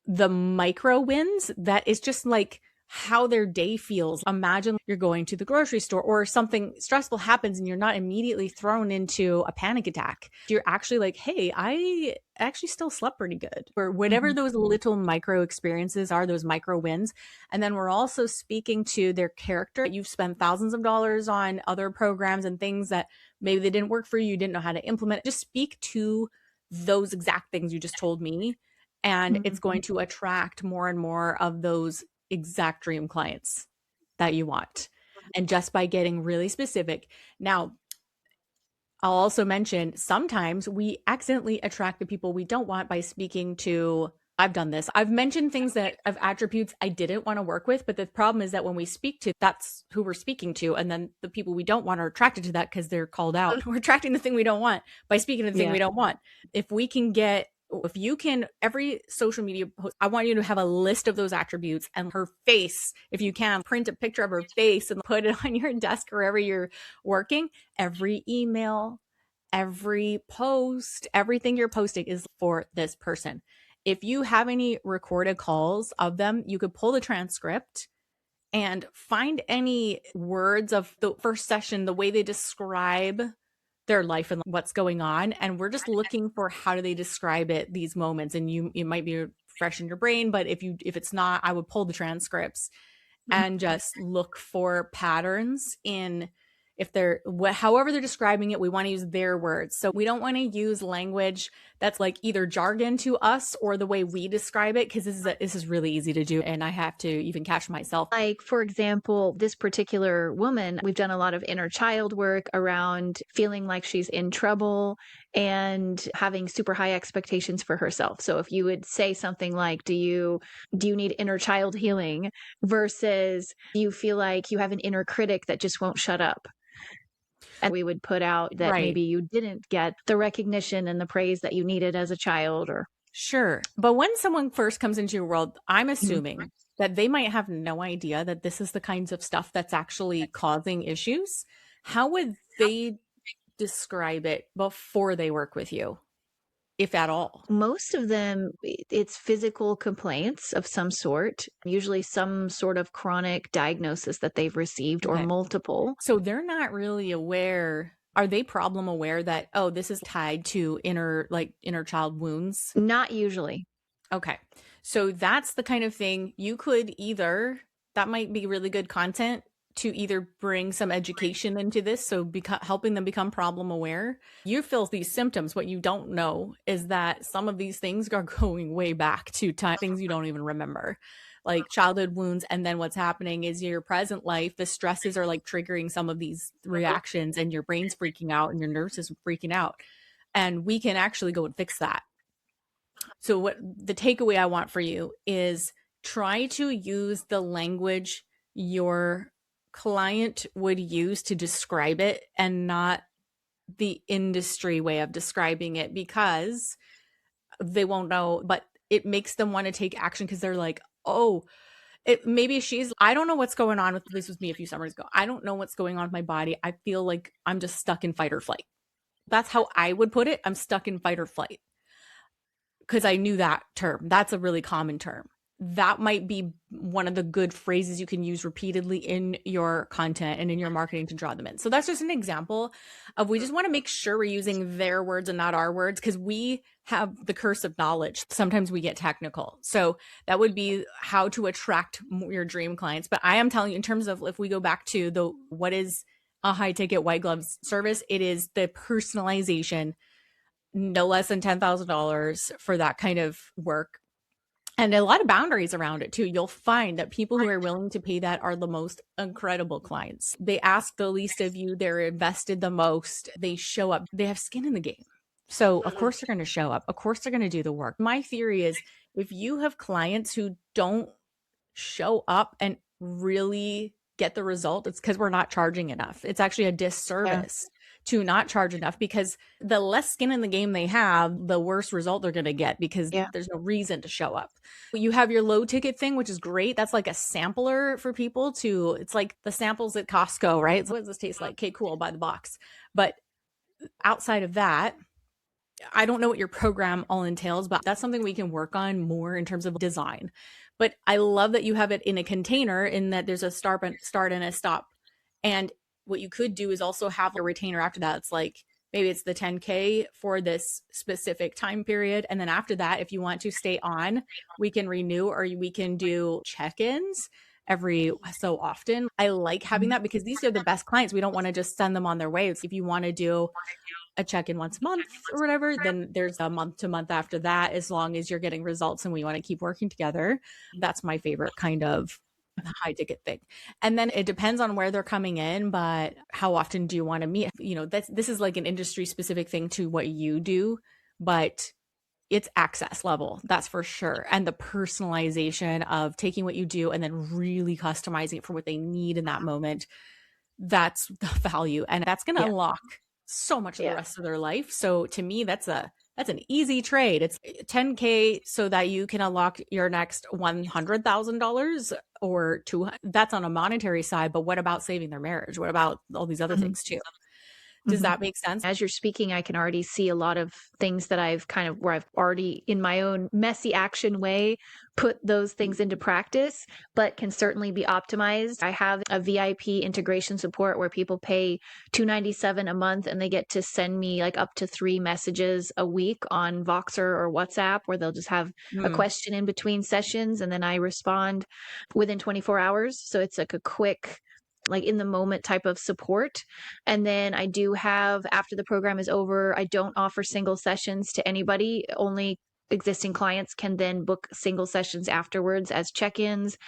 the micro wins. That is just like how their day feels. Imagine you're going to the grocery store or something stressful happens and you're not immediately thrown into a panic attack. You're actually like, hey, I actually still slept pretty good, or whatever those little micro experiences are, those micro wins. And then we're also speaking to their character. You've spent thousands of dollars on other programs and things that maybe they didn't work for you, you didn't know how to implement. Just speak to those exact things you just told me. And it's going to attract more and more of those exact dream clients that you want. And just by getting really specific. Now, I'll also mention sometimes we accidentally attract the people we don't want by speaking to, I've done this. I've mentioned things that of attributes I didn't want to work with, but the problem is that when we speak to, that's who we're speaking to. And then the people we don't want are attracted to that because they're called out. We're attracting the thing we don't want by speaking to the thing we don't want. If you can, every social media post, I want you to have a list of those attributes, and her face, if you can, print a picture of her face and put it on your desk wherever you're working. Every email, every post, everything you're posting is for this person. If you have any recorded calls of them, you could pull the transcript and find any words of the first session, the way they describe their life and what's going on. And we're just looking for how do they describe it, these moments. And it might be fresh in your brain, but if it's not, I would pull the transcripts and just look for patterns in, if they're, however they're describing it, we want to use their words. So we don't want to use language that's like either jargon to us or the way we describe it, because this is really easy to do, and I have to even catch myself. Like, for example, this particular woman, we've done a lot of inner child work around feeling like she's in trouble and having super high expectations for herself. So if you would say something like, do you need inner child healing versus do you feel like you have an inner critic that just won't shut up? And we would put out that Right. maybe you didn't get the recognition and the praise that you needed as a child or Sure. But when someone first comes into your world, I'm Mhm. assuming that they might have no idea that this is the kinds of stuff that's actually causing issues. How would they describe it before they work with you, if at all? Most of them, it's physical complaints of some sort, usually some sort of chronic diagnosis that they've received or Okay. multiple. So they're not really aware. Are they problem aware that, oh, this is tied to inner child wounds? Not usually. Okay. So that's the kind of thing you could either, that might be really good content to either bring some education into this. So helping them become problem aware. You feel these symptoms. What you don't know is that some of these things are going way back to things you don't even remember, like childhood wounds. And then what's happening is your present life, the stresses are like triggering some of these reactions, and your brain's freaking out and your nervous system freaking out. And we can actually go and fix that. So what the takeaway I want for you is, try to use the language your client would use to describe it, and not the industry way of describing it, because they won't know, but it makes them want to take action, because they're like, oh, maybe I don't know what's going on with this with me a few summers ago. I don't know what's going on with my body. I feel like I'm just stuck in fight or flight. That's how I would put it. I'm stuck in fight or flight, because I knew that term. That's a really common term. That might be one of the good phrases you can use repeatedly in your content and in your marketing to draw them in. So that's just an example of, we just want to make sure we're using their words and not our words, because we have the curse of knowledge. Sometimes we get technical. So that would be how to attract your dream clients. But I am telling you, in terms of, if we go back to what is a high ticket white gloves service, it is the personalization, no less than $10,000 for that kind of work. And a lot of boundaries around it too. You'll find that people who are willing to pay that are the most incredible clients. They ask the least of you, they're invested the most, they show up, they have skin in the game. So of course they're going to show up. Of course they're going to do the work. My theory is, if you have clients who don't show up and really get the result, it's because we're not charging enough. It's actually a Yeah. disservice to not charge enough, because the less skin in the game they have, the worse result they're going to get, because Yeah. there's no reason to show up. You have your low ticket thing, which is great. That's like a sampler for people to, it's like the samples at Costco, right? So what does this taste like? Okay, cool, I'll buy the box. But outside of that, I don't know what your program all entails, but that's something we can work on more in terms of design. But I love that you have it in a container, in that there's a start and a stop. And what you could do is also have a retainer after that. It's like, maybe it's the 10K for this specific time period. And then after that, if you want to stay on, we can renew, or we can do check-ins every so often. I like having that, because these are the best clients. We don't want to just send them on their way. It's, if you want to do a check-in once a month or whatever, then there's a month to month after that, as long as you're getting results and we want to keep working together. That's my favorite kind of high ticket thing. And then it depends on where they're coming in, but how often do you want to meet? This is like an industry specific thing to what you do, but it's access level, that's for sure. And the personalization of taking what you do and then really customizing it for what they need in that moment, that's the value, and that's going to Yeah. unlock so much of the Yeah. rest of their life. So to me, that's an easy trade. It's 10K so that you can unlock your next $100,000 or two. That's on a monetary side, but what about saving their marriage? What about all these other Mhm. things too? Does Mhm. that make sense? As you're speaking, I can already see a lot of things that where I've already, in my own messy action way, put those things into practice, but can certainly be optimized. I have a VIP integration support where people pay $297 a month and they get to send me like up to 3 messages a week on Voxer or WhatsApp, where they'll just have a Mm. question in between sessions and then I respond within 24 hours. So it's like a quick like in the moment type of support. And then I do have, after the program is over, I don't offer single sessions to anybody. Only existing clients can then book single sessions afterwards as check-ins.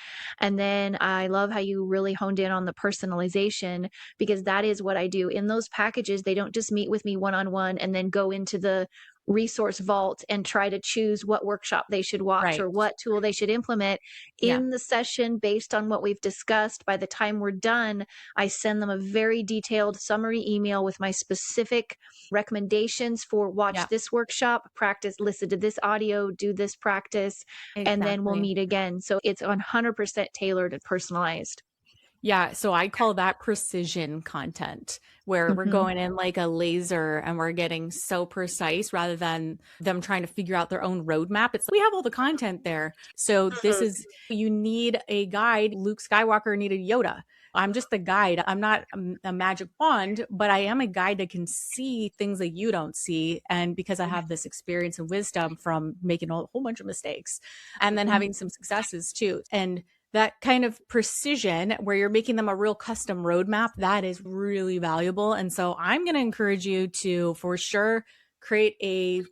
And then I love how you really honed in on the personalization, because that is what I do in those packages. They don't just meet with me one-on-one and then go into the resource vault and try to choose what workshop they should watch Right. or what tool they should implement. Yeah. In the session, based on what we've discussed, by the time we're done, I send them a very detailed summary email with my specific recommendations for watch Yeah. this workshop, practice, listen to this audio, do this practice, and then we'll Exactly. meet again. So it's 100% tailored and personalized. Yeah, so I call that precision content, where we're Mhm. going in like a laser and we're getting so precise rather than them trying to figure out their own roadmap. It's we have all the content there. So this Mhm. is you need a guide. Luke Skywalker needed Yoda. I'm just the guide. I'm not a magic wand, but I am a guide that can see things that you don't see. And because I have this experience and wisdom from making a whole bunch of mistakes and then Mhm. having some successes too. And that kind of precision where you're making them a real custom roadmap, that is really valuable. And so I'm going to encourage you to, for sure, create a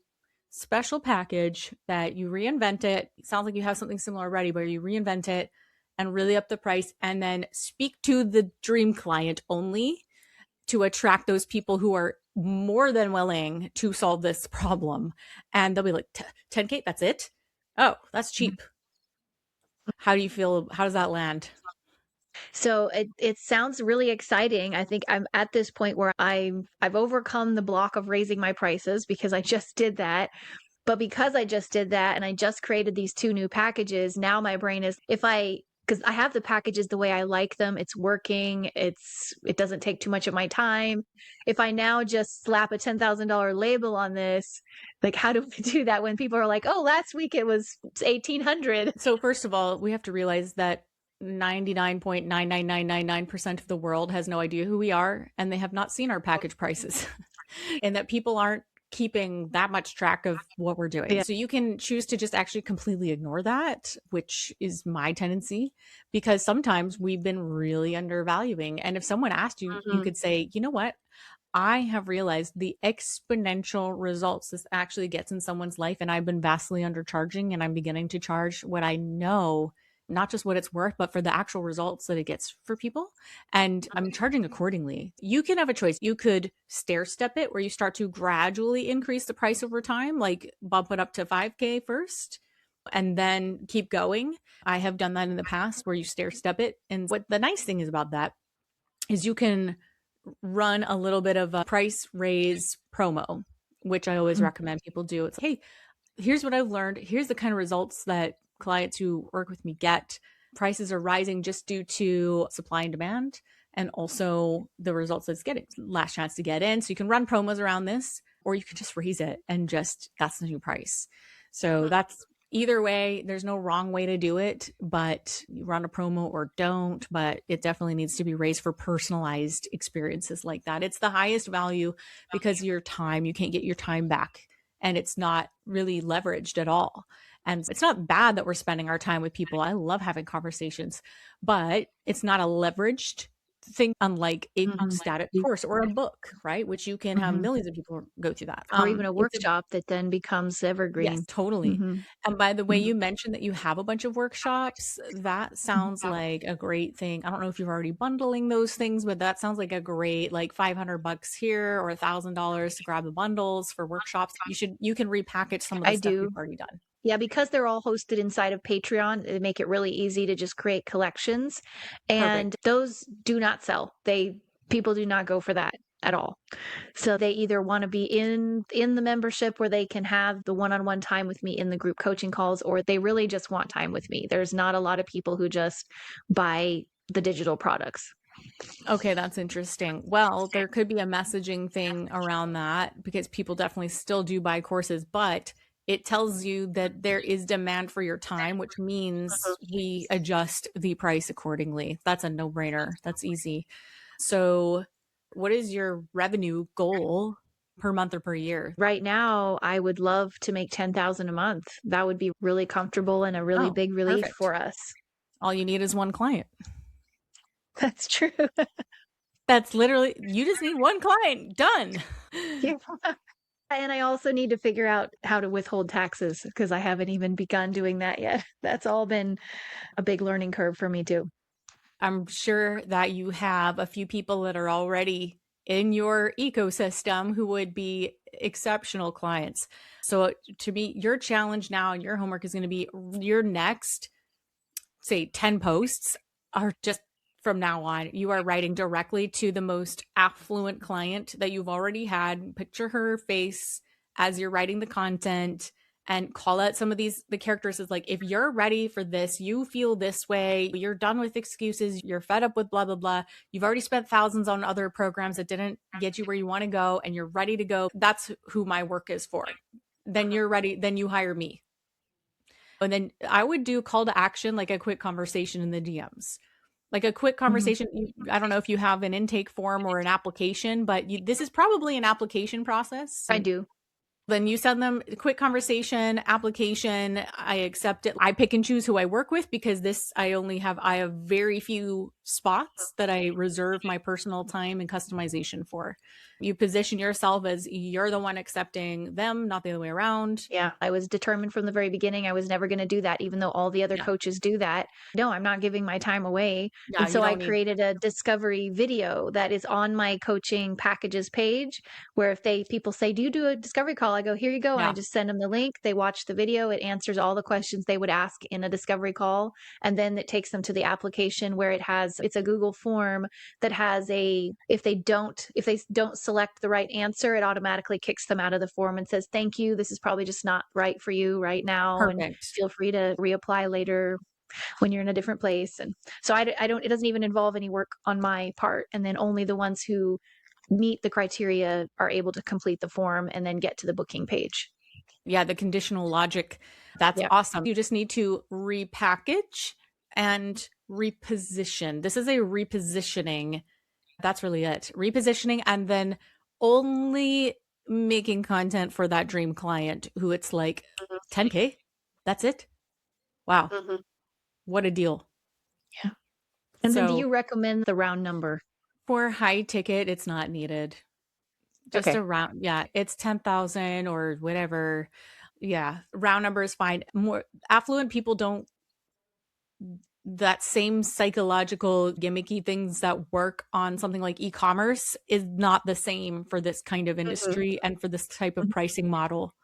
special package that you reinvent it. It sounds like you have something similar already, where you reinvent it and really up the price and then speak to the dream client only to attract those people who are more than willing to solve this problem. And they'll be like, 10K, that's it? Oh, that's cheap. How do you feel? How does that land? So it sounds really exciting. I think I'm at this point where I've overcome the block of raising my prices because I just did that. But because I just did that and I just created these two new packages, now my brain is, if I, because I have the packages the way I like them, it's working, it doesn't take too much of my time. If I now just slap a $10,000 label on this, like how do we do that when people are like, "Oh, last week it was 1,800." So first of all, we have to realize that 99.99999% of the world has no idea who we are and they have not seen our package prices and that people aren't keeping that much track of what we're doing. Yeah. So you can choose to just actually completely ignore that, which is my tendency, because sometimes we've been really undervaluing. And if someone asked you, you Mhm. could say, you know what? I have realized the exponential results this actually gets in someone's life. And I've been vastly undercharging, and I'm beginning to charge what I know, not just what it's worth, but for the actual results that it gets for people. And I'm charging accordingly. You can have a choice. You could stair step it, where you start to gradually increase the price over time, like bump it up to 5K first and then keep going. I have done that in the past where you stair step it. And what the nice thing is about that is you can run a little bit of a price raise promo, which I always Mhm. recommend people do. It's, hey, here's what I've learned. Here's the kind of results that clients who work with me get. Prices are rising just due to supply and demand, and also the results that it's getting. Last chance to get in. So you can run promos around this, or you can just raise it and just that's the new price. So that's either way, there's no wrong way to do it, but you run a promo or don't, but it definitely needs to be raised for personalized experiences like that. It's the highest value because your time, you can't get your time back and it's not really leveraged at all. And it's not bad that we're spending our time with people. I love having conversations, but it's not a leveraged thing, unlike a Mhm. static course or a book, right? Which you can have Mhm. millions of people go through that. Or even a It's a workshop that then becomes Yes, evergreen. totally. Mhm. And by the way, Mhm. you mentioned that you have a bunch of workshops. That sounds like a great thing. I don't know if you're already bundling those things, but that sounds like a great like $500 here or $1,000 to grab the bundles for workshops. You can repackage some of the I stuff do. you've already done. Yeah, because they're all hosted inside of Patreon, they make it really easy to just create collections, and Perfect. those do not sell. They People do not go for that at all. So they either want to be in the membership where they can have the one-on-one time with me in the group coaching calls, or they really just want time with me. There's not a lot of people who just buy the digital products. Okay, that's interesting. Well, there could be a messaging thing around that because people definitely still do buy courses, but it tells you that there is demand for your time, which means we adjust the price accordingly. That's a no-brainer. That's easy. So, what is your revenue goal per month or per year? Right now, I would love to make 10,000 a month. That would be really comfortable and a really Oh, big relief perfect. for us. All you need is one client. That's true. That's literally, you just need one client, done. Yeah. And I also need to figure out how to withhold taxes because I haven't even begun doing that yet. That's all been a big learning curve for me too. I'm sure that you have a few people that are already in your ecosystem who would be exceptional clients. So to me, your challenge now and your homework is going to be your next, say, 10 posts are just from now on. You are writing directly to the most affluent client that you've already had. Picture her face as you're writing the content and call out some of the characters as like, if you're ready for this, you feel this way, you're done with excuses, you're fed up with blah blah blah, you've already spent thousands on other programs that didn't get you where you want to go, and you're ready to go. That's who my work is for. Then you're ready, then you hire me. And then I would do call to action, like a quick conversation in the DMs, like a quick Mhm. conversation. I don't know if you have an intake form or an application, but this is probably an application process. I do. Then you send them a quick conversation, application. I accept it. I pick and choose who I work with because I have very few spots that I reserve my personal time and customization for. You position yourself as you're the one accepting them, not the other way around. Yeah, I was determined from the very beginning I was never going to do that, even though all the other Yeah. coaches do that. No, I'm not giving my time away. Yeah. And You so I don't need, created a discovery video that is on my coaching packages page where if people say, "Do you do a discovery call?" I go, "Here you go." And I yeah. just send them the link. They watch the video. It answers all the questions they would ask in a discovery call. And then it takes them to the application where it's a Google form that has if they don't select the right answer, it automatically kicks them out of the form and says, "Thank you. This is probably just not right for you right now. And Perfect. feel free to reapply later when you're in a different place." And so I don't, it doesn't even involve any work on my part. And then only the ones who meet the criteria are able to complete the form and then get to the booking page. Yeah, the conditional logic. That's Yeah. awesome. You just need to repackage and reposition. This is a repositioning. That's really it. Repositioning and then only making content for that dream client who it's like Mhm. 10K. That's it. Wow. Mhm. What a deal. Yeah. And then do So you recommend the round number? for high ticket, it's not needed. Just Okay. around, yeah, it's 10,000 or whatever. Yeah, round number is fine. More affluent people don't, that same psychological gimmicky things that work on something like e-commerce is not the same for this kind of Mhm. industry and for this type of pricing model.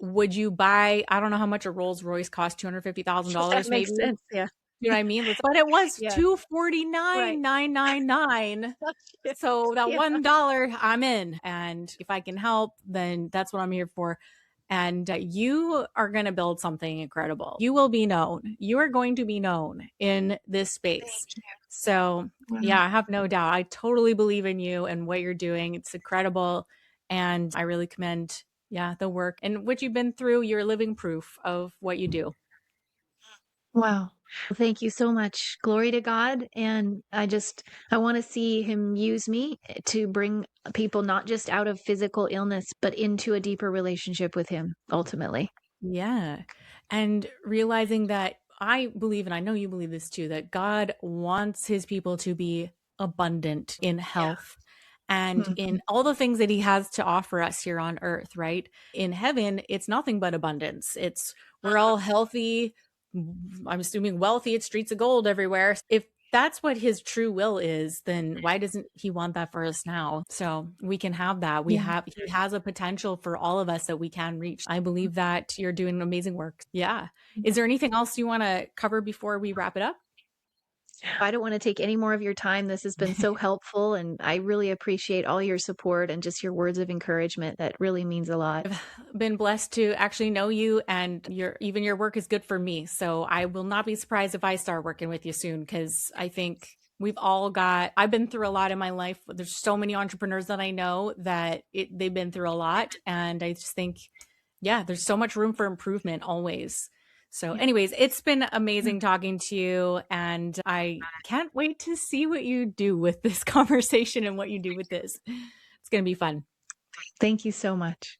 Would you buy, I don't know how much a Rolls Royce cost, That $250,000 makes maybe? sense. Yeah. You know what I mean? But it was Yeah. Right. 249,999. So that Yeah. $1, I'm in. And if I can help, then that's what I'm here for. And you are going to build something incredible. You will be known. You are going to be known in this space. Thank So, you. yeah, I have no doubt. I totally believe in you and what you're doing. It's incredible. And I really commend, yeah, the work and what you've been through. You're living proof of what you do. Wow. Thank you so much. Glory to God. And I want to see him use me to bring people not just out of physical illness, but into a deeper relationship with him ultimately. Yeah. And realizing that I believe, and I know you believe this too, that God wants his people to be abundant in Yeah. health and Mhm. in all the things that he has to offer us here on earth, right? In heaven, it's nothing but abundance. We're all healthy. I'm assuming wealthy. It's streets of gold everywhere. If that's what his true will is, then why doesn't he want that for us now? So we can have that. Yeah. He has a potential for all of us that we can reach. I believe that you're doing amazing work. Yeah. Is there anything else you want to cover before we wrap it up? I don't want to take any more of your time. This has been so helpful, and I really appreciate all your support and just your words of encouragement. That really means a lot. I've been blessed to actually know you, and even your work is good for me. So I will not be surprised if I start working with you soon, because I think I've been through a lot in my life. There's so many entrepreneurs that I know that they've been through a lot. And I just think, yeah, there's so much room for improvement always. So Yeah. anyways, it's been Yeah. amazing talking to you, and I can't wait to see what you do with this conversation and what you do with this. It's going to be fun. Thank you so much.